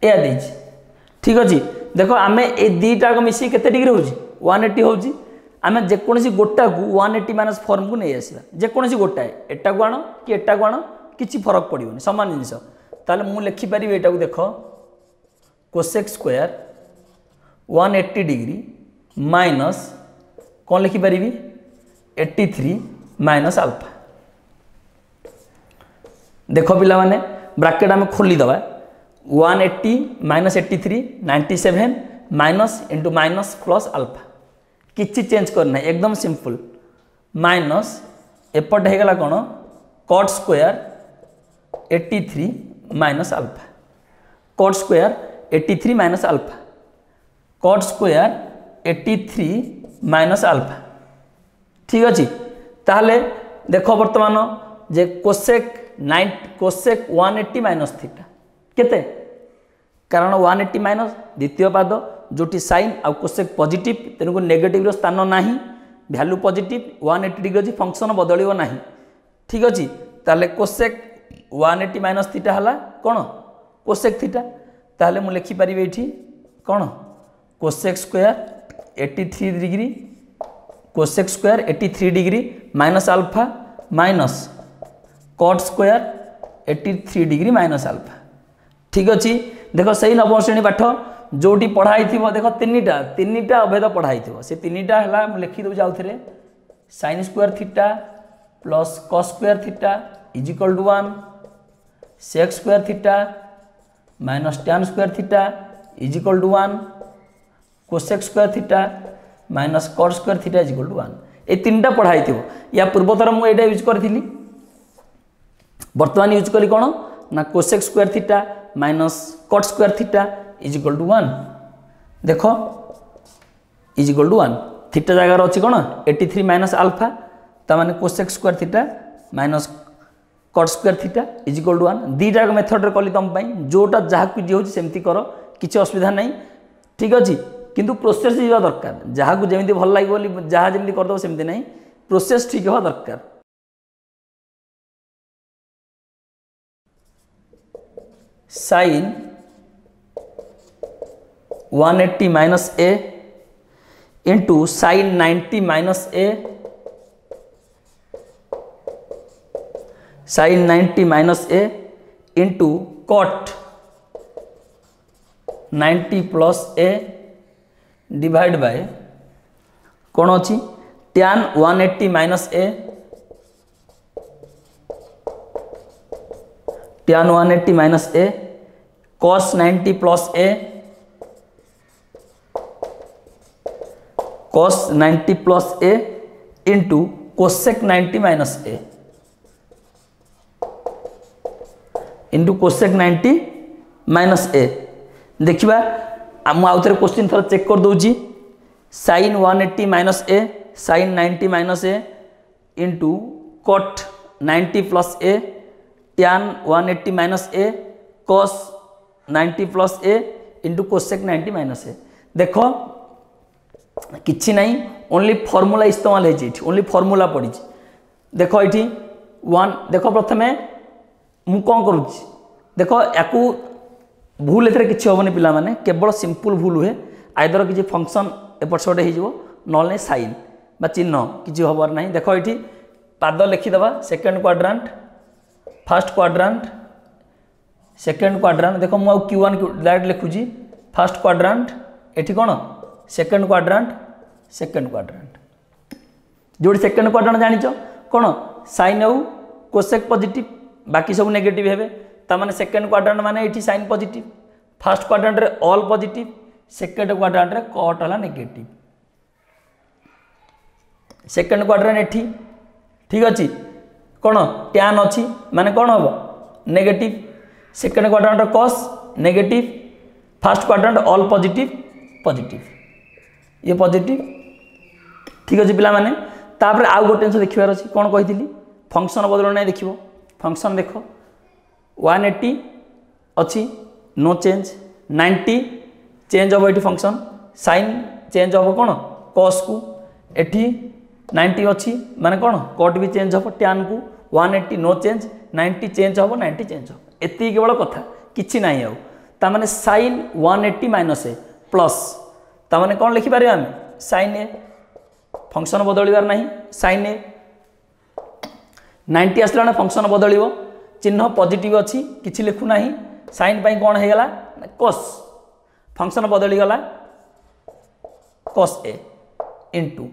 या देछि। ठीक अच्छे देख आम ए दीटा मिसी केते डिग्री होची 180 होची आम जेकोसी गोटा को 180 माइनस फॉर्म को नहीं आसवा जेकोसी गोटाए एटा को आण कि एटा को आण किसी फरक पड़ोनी सामान जिनस ताले मु लिखिपारि एटा को देख कोसेक स्क्वायर 180 डिग्री माइनस कौन लिखिपारि 83 माइनस अल्फा देख पिला माने ब्रैकेट आम खोलीदे 180 minus 83 97 minus into minus plus alpha किसी चेंज करना एकदम सिंपल माइनस एपट होगला कौन cot square 83 minus alpha cot square 83 minus alpha cot square 83 minus alpha ठीक अच्छे ताहले देख बर्तमान जे कोसेक 180 माइनस थीटा केते कारण 180 माइनस द्वितीय पाद जोटी साइन आ कोसेक पॉजिटिव तेणुक नेगेटिव रो स्थान नाही वैल्यू पॉजिटिव 180 डिग्री अच्छी फंक्शन बदलियो नाही ठीक अच्छे ताहले कोसेक 180 माइनस थीटा हला कौन कोसेक थीटा ताहले मु लिखि पारिबे एठी कौन cosec square 83 degree cosec square 83 degree minus alpha minus cot square 83 degree minus alpha ठीक अच्छे देख सही नवम श्रेणी पाठ जोटी पढ़ाई थी देख तीन टा अभेद पढ़ाई थी से तीन टा है लिखी दूँ आउ थे sin square theta plus cos square theta is equal to 1 sec square theta minus tan square theta is equal to 1 cosec square theta minus cot square theta is equal to 1 ये तीन टा पढ़ाई थी या पूर्वथर मुझे यूज करी बर्तमान use करी कौन ना cosec square theta minus cot square theta is equal to 1 देख इज इक्वल टू 1 थीटा जगार अच्छी कौन 83 माइनस अल्फा ताने cosec square theta minus cot square theta is equal to 1 दीटा मेथड रे कली तुम जोटा जहाँ जी होमती कर किसी असुविधा नहीं ठीक अच्छे किंतु प्रोसेस जावा दरकार जहाँ को जमी भल लगे जहाँ जमी करदे सेमती नहीं प्रोसेस ठीक हवा दरकार sin 180 minus A into sin 90 minus A sin 90 minus A into cot 90 plus A divide by कौन अच्छी tan 180 minus A tan 180 minus A cos 90 plus A cos 90 plus A into cosec 90 minus A into cosec 90 minus A देखिबा आम आउ थे question थोड़ा check कर दूची sin 180 minus A sin 90 minus A into cot 90 plus A tan 180 minus A cos 90 plus A into cosec 90 minus ए देख किछि नहीं ओनली फॉर्मूला इस्तेमाल है ओनली फॉर्मूला पड़ी देख ये 1 देख प्रथमे मु कौन करुच्ची देख या भूल एथरे किछि होबनी पिला माने केवल सिंपल भूल हुए आइदर किछि फंक्शन एपट सेपट हो ना साइन बा चिन्ह किछि हबार नहीं देख ये पाद लिखिदेवा second quadrant first quadrant second quadrant देख मु Q1 डायरेक्ट लिखुची फर्स्ट क्वाड्रांट एठी कौन सेकेंड क्वाड्रांट जो सेकेंड क्वाड्रांट जानिच कौन साइन हो कोसेक पॉजिटिव बाकी सब नेगेटिव हेबे तामाने सेकेंड क्वाड्रांट माने एठी साइन पॉजिटिव फर्स्ट क्वाड्रांट रे ऑल पॉजिटिव सेकेंड क्वाड्रांट रे कॉट वाला नेगेटिव सेकेंड क्वाड्रांट एठी ठीक अच्छे कौन टैन अच्छी माने कौन हम negative second quadrant cos negative first quadrant all positive ये पॉजिटिव ठीक अच्छे पिला माने तापर आउ गोटे जिन देखिबार अच्छी कौन कही फंक्शन बदल नहीं देखो फंक्शन देख 180 अच्छी नो चेंज 90 चेंज हम ये फंक्शन साइन चेंज हम कौन कॉस को एठी 90 अच्छी माने कौन कट भी चेंज हम टैन को 180 नो चेंज 90 चेंज हम 90 चेंज हम एति केवल कथा किछि नाही आउ ता माने साइन 180 माइनस ए प्लस ता माने कौन लिखि पारे हम साइन ए फंक्शन बदलिबार नहीं साइन ए 90 आसला फंक्शन बदलिबो चिन्ह पॉजिटिव अच्छी किछि लिखु नाही साइन पाई कौन हो गला कॉस फंक्शन बदली गला कॉस ए इंटू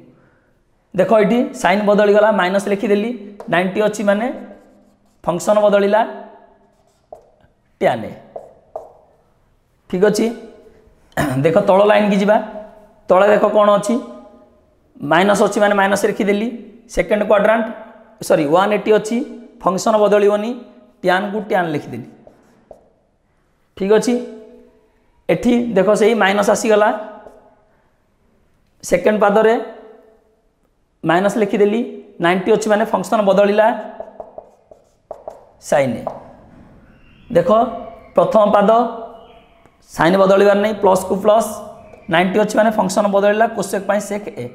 देख ये साइन बदली गला माइनस लिखिदेली 90 अच्छी माने फंक्शन बदलिला tan a ठीक अच्छे देख तल लाइन की जीवा तले देख कौन अच्छी माइनस अच्छी माने माइनस रखीदेली सेकेंड क्वाड्रांट सॉरी 180 अच्छी फंक्शन बदलनी tan को tan लिखिदेली ठीक अच्छे एठी देख से माइनस आसीगला सेकेंड पादरे माइनस लिखिदेली 90 अच्छी माने फंक्शन बदलिला sin a देख प्रथम पाद साइन बदलबार नहीं प्लस को प्लस 90 अच्छी माने फंक्शन बदलला कोसेक पाई सेक ए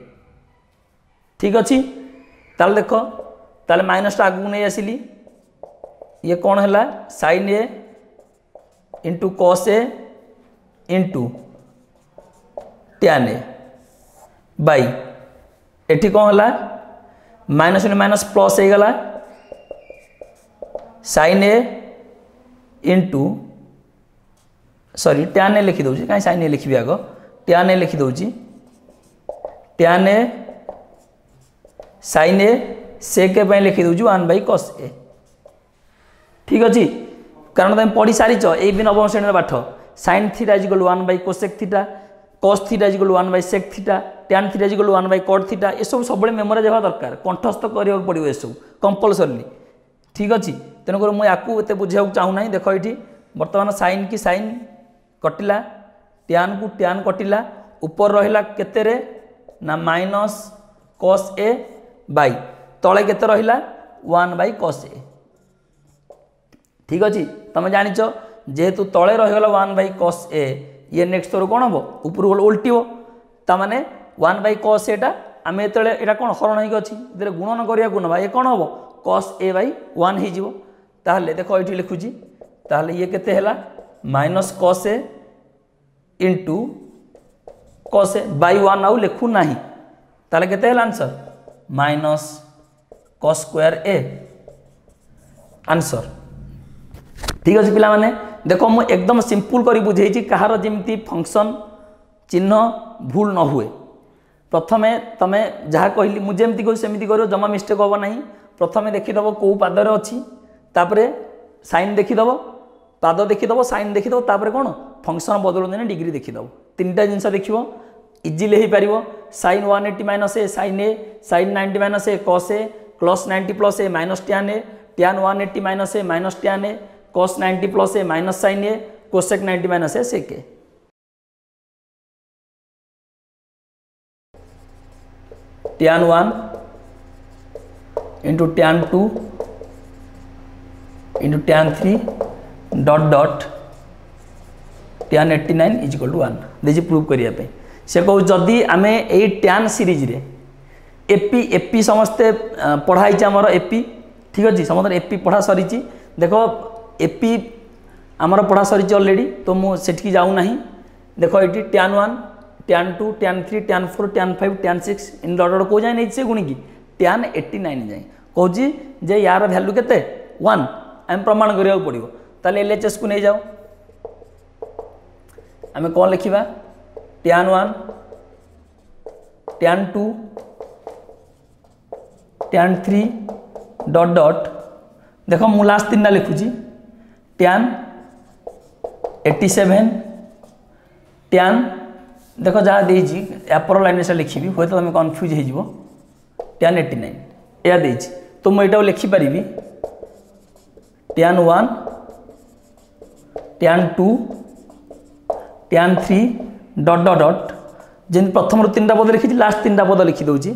ठीक अच्छी ताल देख ताल माइनस टा आगू नहीं आसिली ये कौन है sin a into cos a into tan a by एठी कौन है माइनस माइनस प्लस हो गला sin a into sorry tan a लिखी दूसरी कहीं sin a लिखी आग tan a लिखी दूसरी tan a sin a sec a लिखी दूसरी 1/cos a ठीक अच्छे कारण तुम पढ़ी सारीच ये भी नवम श्रेणी पाठ sin theta is equal 1/cosec theta cos theta is equal 1/sec theta tan theta is equal 1/cot theta ये सब सब मेमोराइज होगा दरकार कंठस्थ करा पड़ो ये सब कंपलसरी ठीक अच्छे तेणुक मुझे आपको एत बुझा चाहूना देख ये बर्तमान साइन की साइन कटिला tan को tan कटिला ऊपर रहा केते ना माइनस cos a बाई तले केते रहा 1/cos a ठीक अच्छे तुम जाच जेहेतु तले रहीगला 1/cos a ये नेक्स्ट थर कौन हम ऊपर उल्टो ताने 1/cos a आम जो यहाँ कौन हरण होगी गुणन करा ना ये कौन हम cos a/1 हो ताहले देख ये लिखुची ताहले ये केते है minus cos a into cos a by 1 आउ लिखु ना ताहले केते है answer minus cos square a answer ठीक अच्छे पिला माने देखो मु एकदम सिंपल करी बुझेछि कहार जेमती फंक्शन चिन्ह भूल न हुए प्रथमे तमे जहाँ कहली मुझे कही सेमती करो जमा मिस्टेक हम ना प्रथम देखीदब कौ पादर अच्छी तापरे साइन देखीदब पाद देखीदब साइन देखीदब तापरे कौन फंक्शन बदलते डिग्री देखीदब तीनटा जिनस देख इजिली हो पार sin 180 minus A sin a sin 90 minus A cos a plus 90 plus A minus tan a tan 180 minus A minus tan a cos 90 plus A minus sin a cosec 90 minus A sec a tan 1 into tan 2 into tan 3 dot dot tan 89 is equal to 1 देखिए prove करने से कहूँ जदि आम ये tan series रे AP AP समस्ते पढ़ाई आमर एपी ठीक अच्छे समस्त एपी पढ़ा सरी देख एपी आमर पढ़ा सरी अलरेडी तो मुझे जाऊना देख ये tan 1 tan 2 tan 3 tan 4 tan 5 tan 6 in dot कौ जाए नहीं से गुणिकी tan 89 जाए कहूँ जे यार भैल्यू केते 1 आम प्रमाण करा पड़ो ताले LHS को नहीं जाओ आम कौन लिखा tan 1 tan 2 tan 3 dot dot देख मु लास्ट तीन लिखुची tan 87 tan देख जहाँ देजी अपर लाइन से लिखी हूँ तो तुम कन्फ्यूज हो tan 89 या देजी तो मुझे लिखिपारि tan 1 tan 2 tan 3 dot dot dot जमी प्रथम तीन पद लिखी लास्ट तीन पद लिखी दूसरी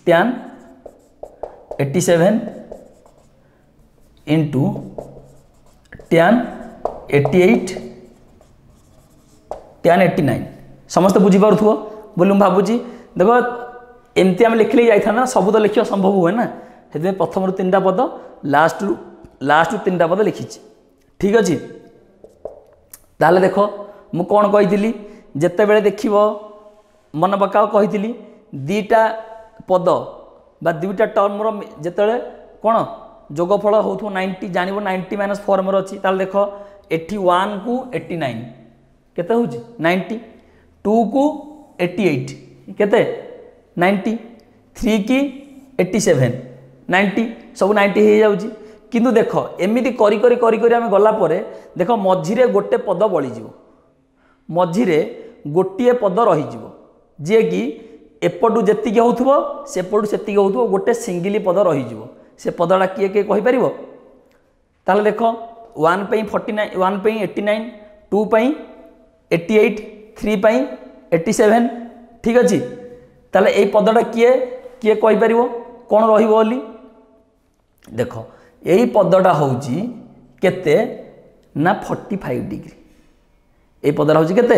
tan 87 इंटू tan 88 tan 89 समस्त बुझीपु बोली मुझे भावुँ देख एमती आम लिखले जाना सब तो लिखा संभव हुए ना से प्रथम तीन पद लास्ट तीन पद लिखी ठीक अच्छे ताले देख मु कौन कही जिते बड़े देख मन पकाओ कही दीटा पद बा दुईटा टर्मर जिते कौन जोगफल हो 90 जान 90 माइनस फॉर्म अच्छी देख 81 को 89 केते हो 90 2 को 88 केते 90 3 की 87 90 सब 90 हो जाऊँगी किंतु देख एमती करी आम गला देख मझीरे गोटे पद बळीज मझीरे गोटे पद रही जी कि एपटू जी होथुबो सेपटू सेतिक होथुबो गोटे सिंगली पद रही से पदटा किए किए कहि परिबो ताले देख 1 पे 49 1 पे 89 2 पे 88 3 पे 87 ठीक अच्छे ताले ए पदटा किए किए कहि परिबो कोन रहिबो बोली देख यही पदटा होउची केते ना 45 डिग्री ए पदटा होउची केते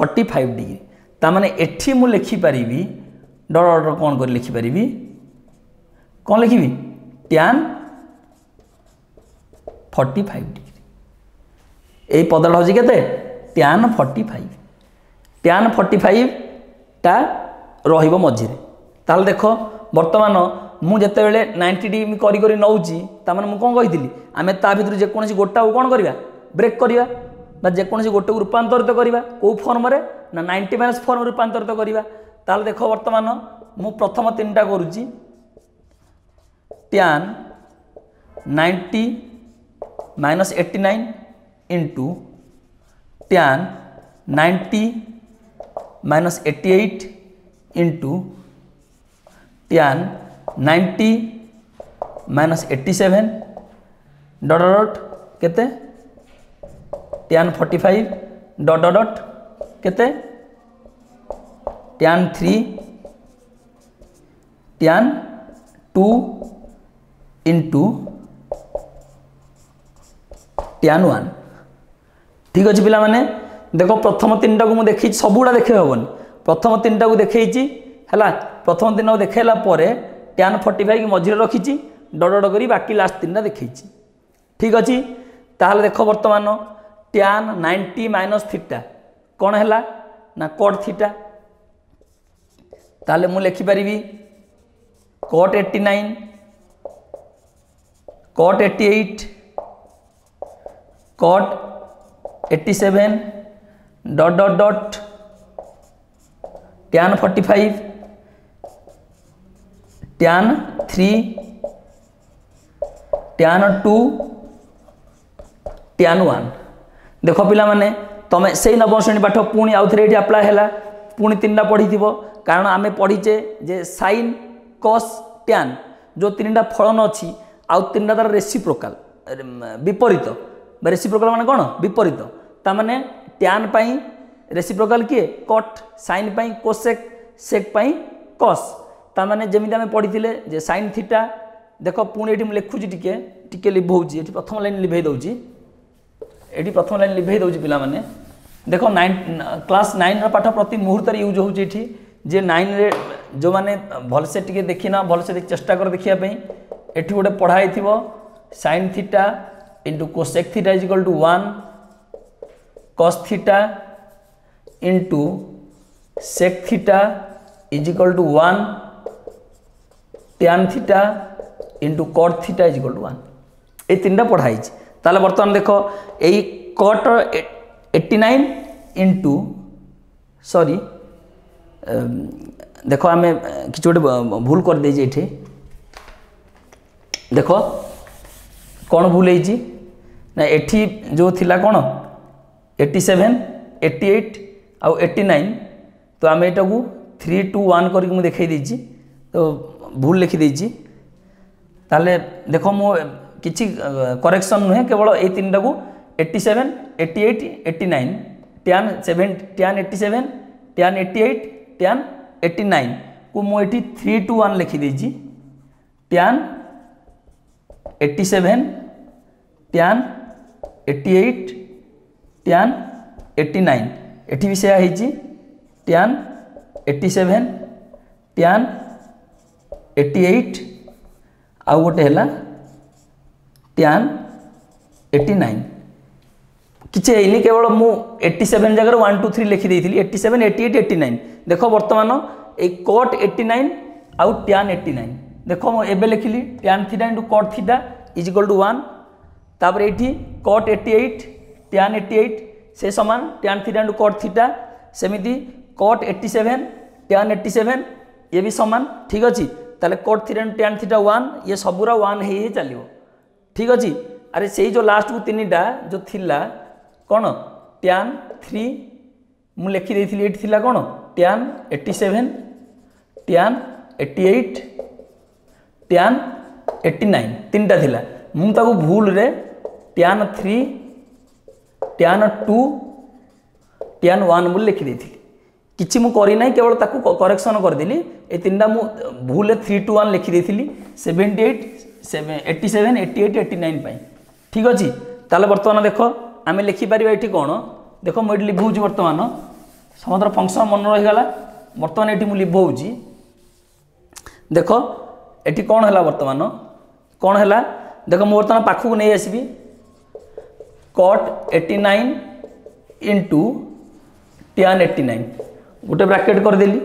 45 डिग्री ता माने एठी मु लिखि परिबी डर डर कोन कर लिखि परिबी कोन लिखिबी tan 45 डिग्री ए पदटा होउची केते tan 45 टा रहिबो मझिरे ताल देखो वर्तमान मु जेते बेले 90 डिग्री करी करी नउची ता माने मु कोन कहितली आमे ता भितर जे कोनसी गोटा को कोन करबा ब्रेक करबा बा जे कोनसी गोटे को रूपांतरित करबा को फॉर्म रे ना 90 माइनस फॉर्म रूपांतरित करबा ताल देखो वर्तमान मु प्रथम तीनटा करूची tan 90 minus 89 into tan 90 minus 88 into tan 90 minus 87 dot dot केते tan 45 डॉट डॉट डॉट केते tan 3 tan 2 इंटू tan 1 ठीक अच्छे पिला माने देखो प्रथम तीन टा को मुझे देखी सबुड़ा देखे हेनी प्रथम तीन टा को देखी है प्रथम तीन को देखला tan 45 की मझे रखी डट डट कर बाकी लास्ट तीन टा देखी ठीक अच्छे ताहले देख बर्तमान tan 90 माइनस थीटा कौन है ना cot थीटा ताहले मु लिखिपारि cot 89 cot 88 cot 87 dot dot dot tan 45 tan 3 tan 2 tan 1 देख पिला माने तमें से नवम श्रेणी पाठ पुणी आउ थे अप्लाय है पुणी तीन टा पढ़ी कारण आम पढ़ीचे जे साइन कस tan जो तीन टा फलन अच्छी आउ तीन टा तार रेसिप्रोकाल विपरीत रेसिप्रोकाल माने कौन विपरीत तामाने tan पाई रेसिप्रोकाल किए कट साइन पाई कोसेक सेक पाई कस तामाने जेमिति आमे पढ़ी जे साइन थीटा देख पुणी ये लिखुची टिके टिके लिभौची ये प्रथम लाइन लिभे दौची ये प्रथम लाइन लिभे दौची पिला माने देख 9 क्लास 9 पाठ प्रति मुहूर्त यूज होची एठी जे 9 रे जो माने भलसे टिके देखिना भलसे चेष्टा कर देखिया पई एठी गोटे पढ़ाई थिबो sine theta into cosec theta is equal to 1 cos theta into sec theta is equal to 1 tan theta into cot theta is equal to 1 ये तीन टा पढ़ाई ताले बर्तमान देख यही cot 89 इंटू सॉरी देख आम कि गोटे भूल कर दे ये देख कौन भूल है ना एठी जो थिला कौन 87 88 आउ 89 तो आम यहाँ को 3 2 1 करके मुझे देखई देछि तो भूल लिखी देछि ताले देखो मो किछि करेक्शन नुहे केवल ए तीन टा को 87 88 89 tan 87 tan 88 tan 89 को मो एठी 3 2 1 लिखी देछि tan 87 tan 88 tan 89 एठी भी से आइछि tan 87 tan 88 आउ गोटे है tan 89 किसी है केवल मु 87 जगह 1 2 3 लिखी देती 87 88 89 देख बर्तमान ये cot 89 आउ tan 89 देख मुझे लिखिली tan theta into cot theta is equal to 1 तापर ये cot 88 tan 88 से समान tan theta into cot theta सेमिति cot 87 tan 87 ये भी समान ठीक अच्छे ताले cot theta into tan theta 1 ये सबूरा 1 ही चलो ठीक अच्छे। अरे से जो लास्ट को तीन टा जो थिला कौन tan 3 मु लिखी देती ये थिला कौन tan 87 tan 88 tan 89 तीन टा थिला मु ताको भूल रे tan 3 tan 2 tan 1 बोल लिखी देती किछि मु करी नाही केवल ताको करेक्शन कर देली ए तीनटा मु भूल 3 2 1 लिखी देती 78 87 88 89 पाई ठीक अच्छे। ताले वर्तमान देख आम लिखिपर ये कौन देख मुझे लिखुची बर्तमान समस्त फंक्शन मन रहीगला बर्तमान ये मुझे लिखुची देख ये कौन है बर्तमान कौन है देख मुझे बर्तमान पाखक नहीं आसबि cot 89 इंटू tan 89 गोटे ब्रैकेट करदेली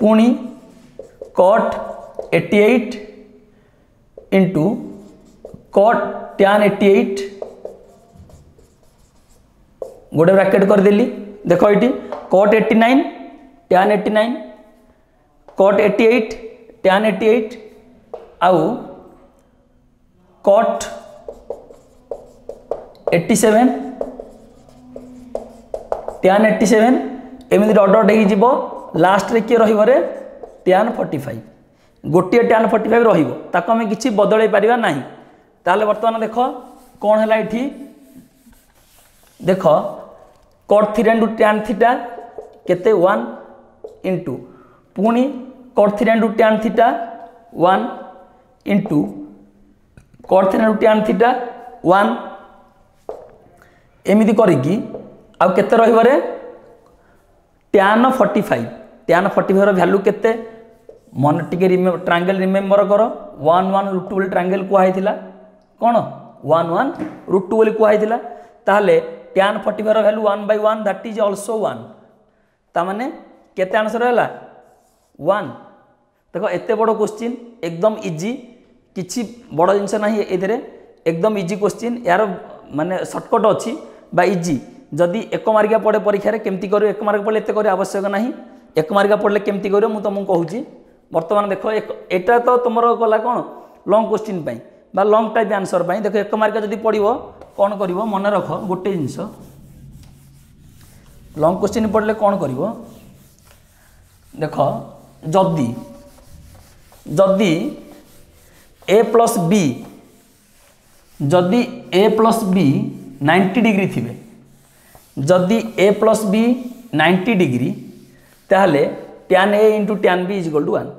पुणी cot 88 इंटू cot tan 88 गोटे ब्रैकेट करदेली देख ये cot 89 tan 89 cot 88 tan 88 आउ cot 87 tan 87 एमती डट डट हो लास्ट रे किए रे tan 45 गोटे tan 45 रही आम कि बदल पारिबा नहीं। ताले वर्तमान देख कौन है ये देख cot 3 इंटू tan थीटा केते 1 इंटू पुणी cot 3 into tan theta 1 into cot 3 into tan theta 1 एमती करिकी आउ केते रहिबो रे tan 45 रो वैल्यू केते मन टिके ट्रायंगल रिमेम्बर कर 1 1 √2 बोली ट्रायंगल कुआइथिला कौन 1 1 √2 बोली कुआइथिला ताहले tan 45 रो वैल्यू 1/1 दैट इज आल्सो 1 ता माने केते आंसर हैला 1। देखो एते बड़ क्वेश्चन एकदम इजी किछि बड़ जिंस नाही एथिरे एकदम इजी क्वेश्चन यार माने शॉर्टकट अछि बा इजी जदि एक मार्किया पड़े परीक्षा रे केमती करियो एक मार्क पड़े एते करियो आवश्यक नाही एक मार्किया पड़ले केमती करियो मु तुमको कहूची वर्तमान देखो एटा तो तुमरो गला कोन लॉन्ग क्वेश्चन पई बा लॉन्ग टाइप आंसर पई देखो एक मार्क जदि पड़िबो कोन करिवो मन रख गोटे जिंस लॉन्ग क्वेश्चन पड़ले कोन करिवो देखो जदि जदि a प्लस b जदि a प्लस b 90 डिग्री थिबे जदि a प्लस b 90 डिग्री ताहले tan a into tan b is equal to 1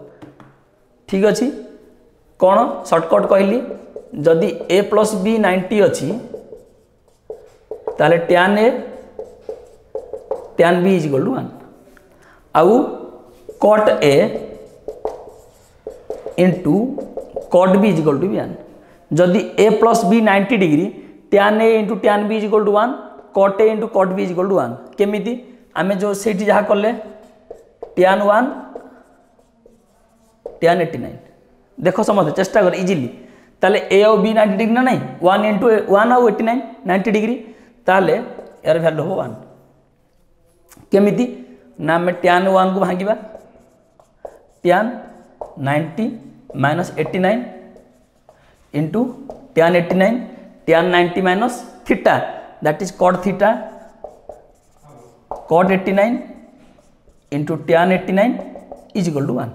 ठीक अच्छे। कौन शॉर्टकट कहली जदि a प्लस b 90 अच्छी ताहले tan a tan b is equal to 1 आउ cot a into cot b is equal to 1 जदि a plus b 90 degree tan a into tan b is equal to 1 cot a into cot b is equal to 1 केमिति आमे जो सेठी जहा करले tan 1 tan 89 देखो समझ चेष्टा कर इजीली ताले a और b 90 डिग्री ना नहीं 1 इंटू 1 और 89 90 डिग्री ताले यार वैल्यू हो 1 केमिति ना आम tan 1 को भांगिबा tan 90 minus 89 into tan 89 tan 90 minus theta that is cot theta cot 89 into tan 89 is equal to 1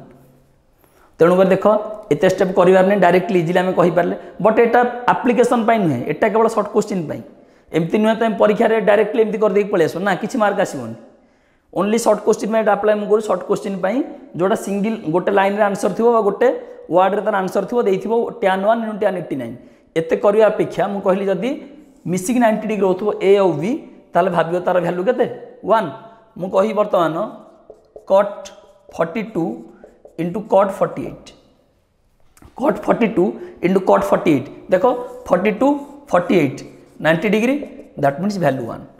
तेणुकर देख एत स्टेप करार नहीं डायरेक्टली इजिली आम कहींपारे बट एटा आप्लिकेसन नुहे एटा केवल सर्ट क्वेश्चन एमती नुहे तुम परीक्षा डायरेक्टली एमती करदे पलि आस ना किसी मार्क आसबनी ओनली सर्ट क्वेश्चन अप्लाई मुझे सर्ट क्वेश्चन जोटा सिंगल गोटे लाइन रे आंसर थी गोटे वर्ड रे तार आंसर थी देथिबो tan 1 इंटू tan 89 एते करिया अपेक्षा मु कहली जदी मिसिक 90 डिग्री होथबो a और b ताले भाबियो तार वैल्यू केते 1 मु कहि वर्तमान cot 42 into cot 48 cot 42 into cot 48 देखो 42 48 90 डिग्री दैट मीन्स वैल्यू 1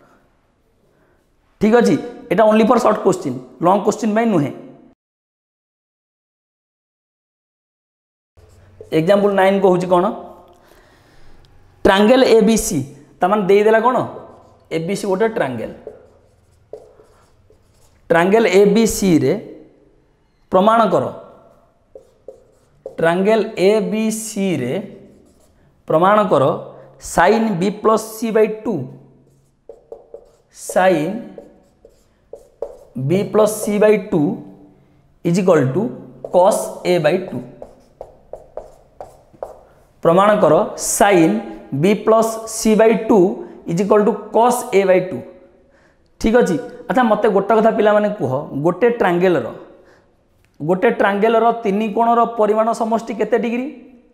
ठीक अच्छे। एटा only for short question long question by नुहे। एग्जांपल 9 कहूँ कौन ट्रायंगल एबीसी तमान दे देला कौन एबीसी गोटे ट्रायंगल ट्रायंगल एबीसी रे प्रमाण कर ट्रायंगल एबीसी रे प्रमाण कर sin b plus C by two sin b plus C by two is equal to cos a by two. प्रमाण कर sin b plus C by two is equal to cos a by two. ठीक अच्छे। अच्छा मत गोटे कथा पिला माने कह गोटे ट्रांगेलर तीन कोणर परिमाण समष्टि केते डिग्री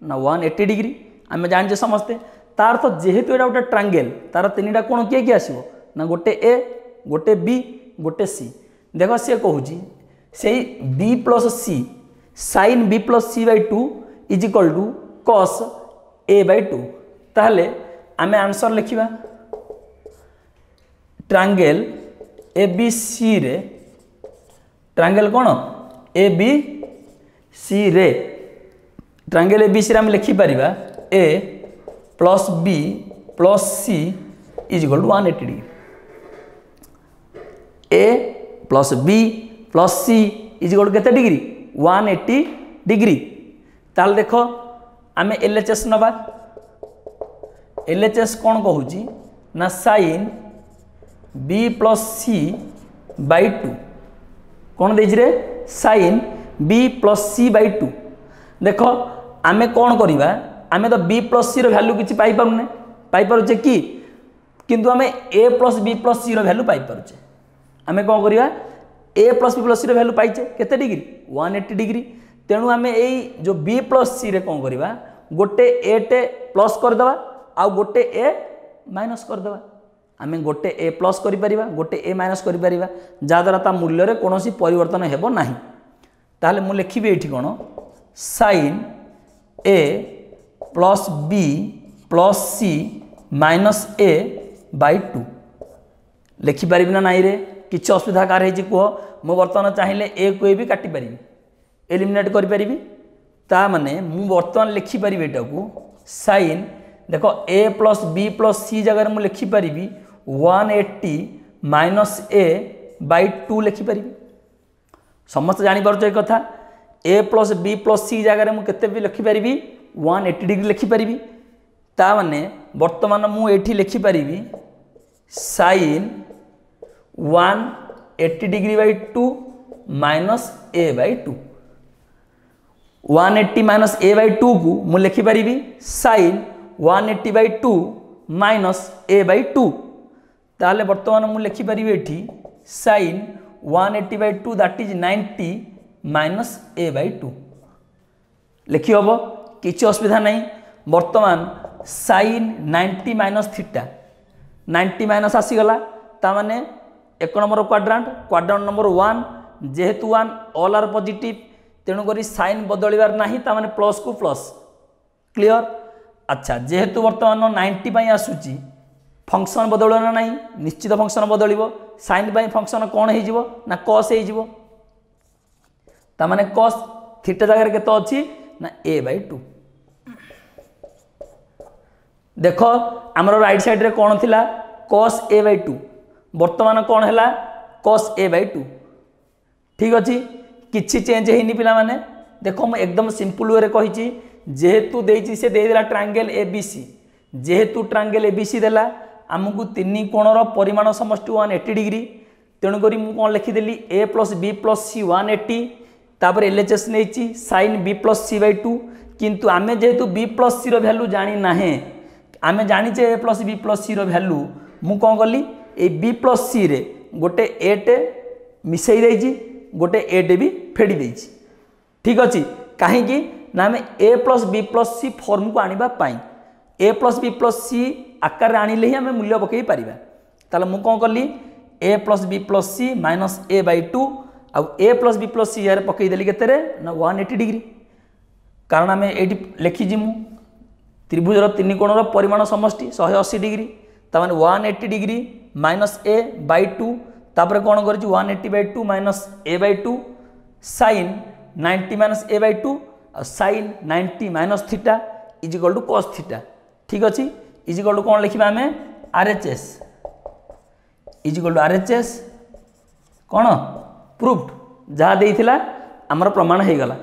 ना 180 डिग्री आम जाने समस्ते तार तो जेहेतु एटा गोटे ट्रांगेल तार तीनटा कोण किए किए आसो ना गोटे ए गोटे बी गोटे सी। देख सी कहूँ से B plus C sine B plus C by two is equal to cos A by two. ताहले आम आंसर लिखा ट्रांगेल ए बी सी रे ट्रांगेल कौन ए बी सी रे ट्रांगेल ए बी सी रे आम लिखिपर A plus B plus C is equal to 180 degree. A plus B plus C is equal to केते डिग्री 180 डिग्री। ताल देख आम एलएचएस नवा एलएचएस कौन कहूँ ना sine B plus C by two कौन दे रे sine B plus C by two. देख आमे कौन करवा आमे तो बी प्लस सी वैल्यू किसी पाइपे कि किंतु आमे ए प्लस बी प्लस सी वैल्यू पाइपे आमे कौन करवा ए प्लस बी प्लस सी वैल्यू पाइचे केते डिग्री 180 डिग्री। तेणु आमे ए जो बी प्लस सी रे कौन करवा गोटे ए टे प्लस करदे आउ गोटे ए माइनस करदे आमे गोटे ए प्लस करिपरिबा गोटे ए माइनस करिपरिबा जहाँद्वारा ता मूल्य रे कोनोसी परिवर्तन हेबो नाही। ताहले मु लिखिबी एठी कोन sine A plus B plus C minus A by two लिखिपारि ना नाई रे किसी असुविधा कार है कह मु बर्तमान चाहिए ए को ए भी काटी पारि एलिमिनेट करि ता माने मु बर्तमान लिखिपारि एटा को साइन देख ए प्लस बी प्लस सी जगह मु लिखिपारि 180 माइनस ए बाई टू लिखिपारि। समस्त जापर एक कथा ए प्लस बी प्लस सी जगह मुझे भी लिखिपारि 180 डिग्री लिखिपारि ता माने वर्तमान मुझे लिखिपारि sine 180 degree by two minus A by two 180 minus A by two को मुझे लिखिपारि sine 180 by two minus A by two. ताहले वर्तमान मुझे लिखिपारि एठी sine 180 by two that is 90 minus A by two लिखि हम किसी असुविधा नहीं। वर्तमान साइन 90 माइनस थीटा 90 माइनस आसीगला ताने एक नंबर क्वाड्रांट नंबर 1 जेहेतु 1 ऑल आर पॉजिटिव तेणुक साइन बदलवार नहीं ताने प्लस को प्लस क्लियर। अच्छा जेहेतु वर्तमान 90 पाई आसूची फंक्शन बदलना नहीं निश्चित फंक्शन बदल साइन पाई फंक्शन कौन हो ना कस हो ताने कस थीटा जगह केते अच्छी ना ए बाई टू। देख आमर राइट साइड रे कौन थिला कस ए बाई टू वर्तमान कौन है कस ए बाई टू। ठीक अच्छे किसी चेंज होनी पिला माने देख मुझे एकदम सिंपल वे कही जेहेतु देती से देदेला ट्रांगेल ए बी सी जेहेतु ट्रांगेल ए बी सी देला आमको तीन कोणर परिमाण समष्टि 180 डिग्री तेणुक मुझे कौन लिखिदेली A plus B plus C 180 तापर एलएचएस नहीं sine B plus C by two किंतु आमे जेहेतु बी प्लस सी वैल्यू जानी ना आमे जानीचे ए प्लस बी प्लस सी वैल्यू मु कौन कली ए बी प्लस सी रे गोटे ए टे मिसई देछि गोटे ए टे भी फेड़ी देछि। ठीक अच्छे कहीं ना आम ए प्लस बी प्लस सी फॉर्म को आनिबा पाई ए प्लस बी प्लस सी आकार आनिले ही आम मूल्य पकई पारिबा। ताले मु कौन कली A plus B plus C minus A by two आउ A plus B plus C यार पकईदेली केते ना 180 डिग्री कारण आम ये लिखिजी मु त्रिभुजर तीन कोणर परिमाण समष्टि 180 डिग्री ताने 180 degree minus A by two तापर कौन कर 180 by two minus A by two sine 90 minus A by two sine 90 minus theta is equal to cos theta. ठीक अच्छे इज इक्वल टू कौन लिखा आम RHS is equal to RHS कौन proofed जहाँ देइथिला आमर प्रमाण हो गला।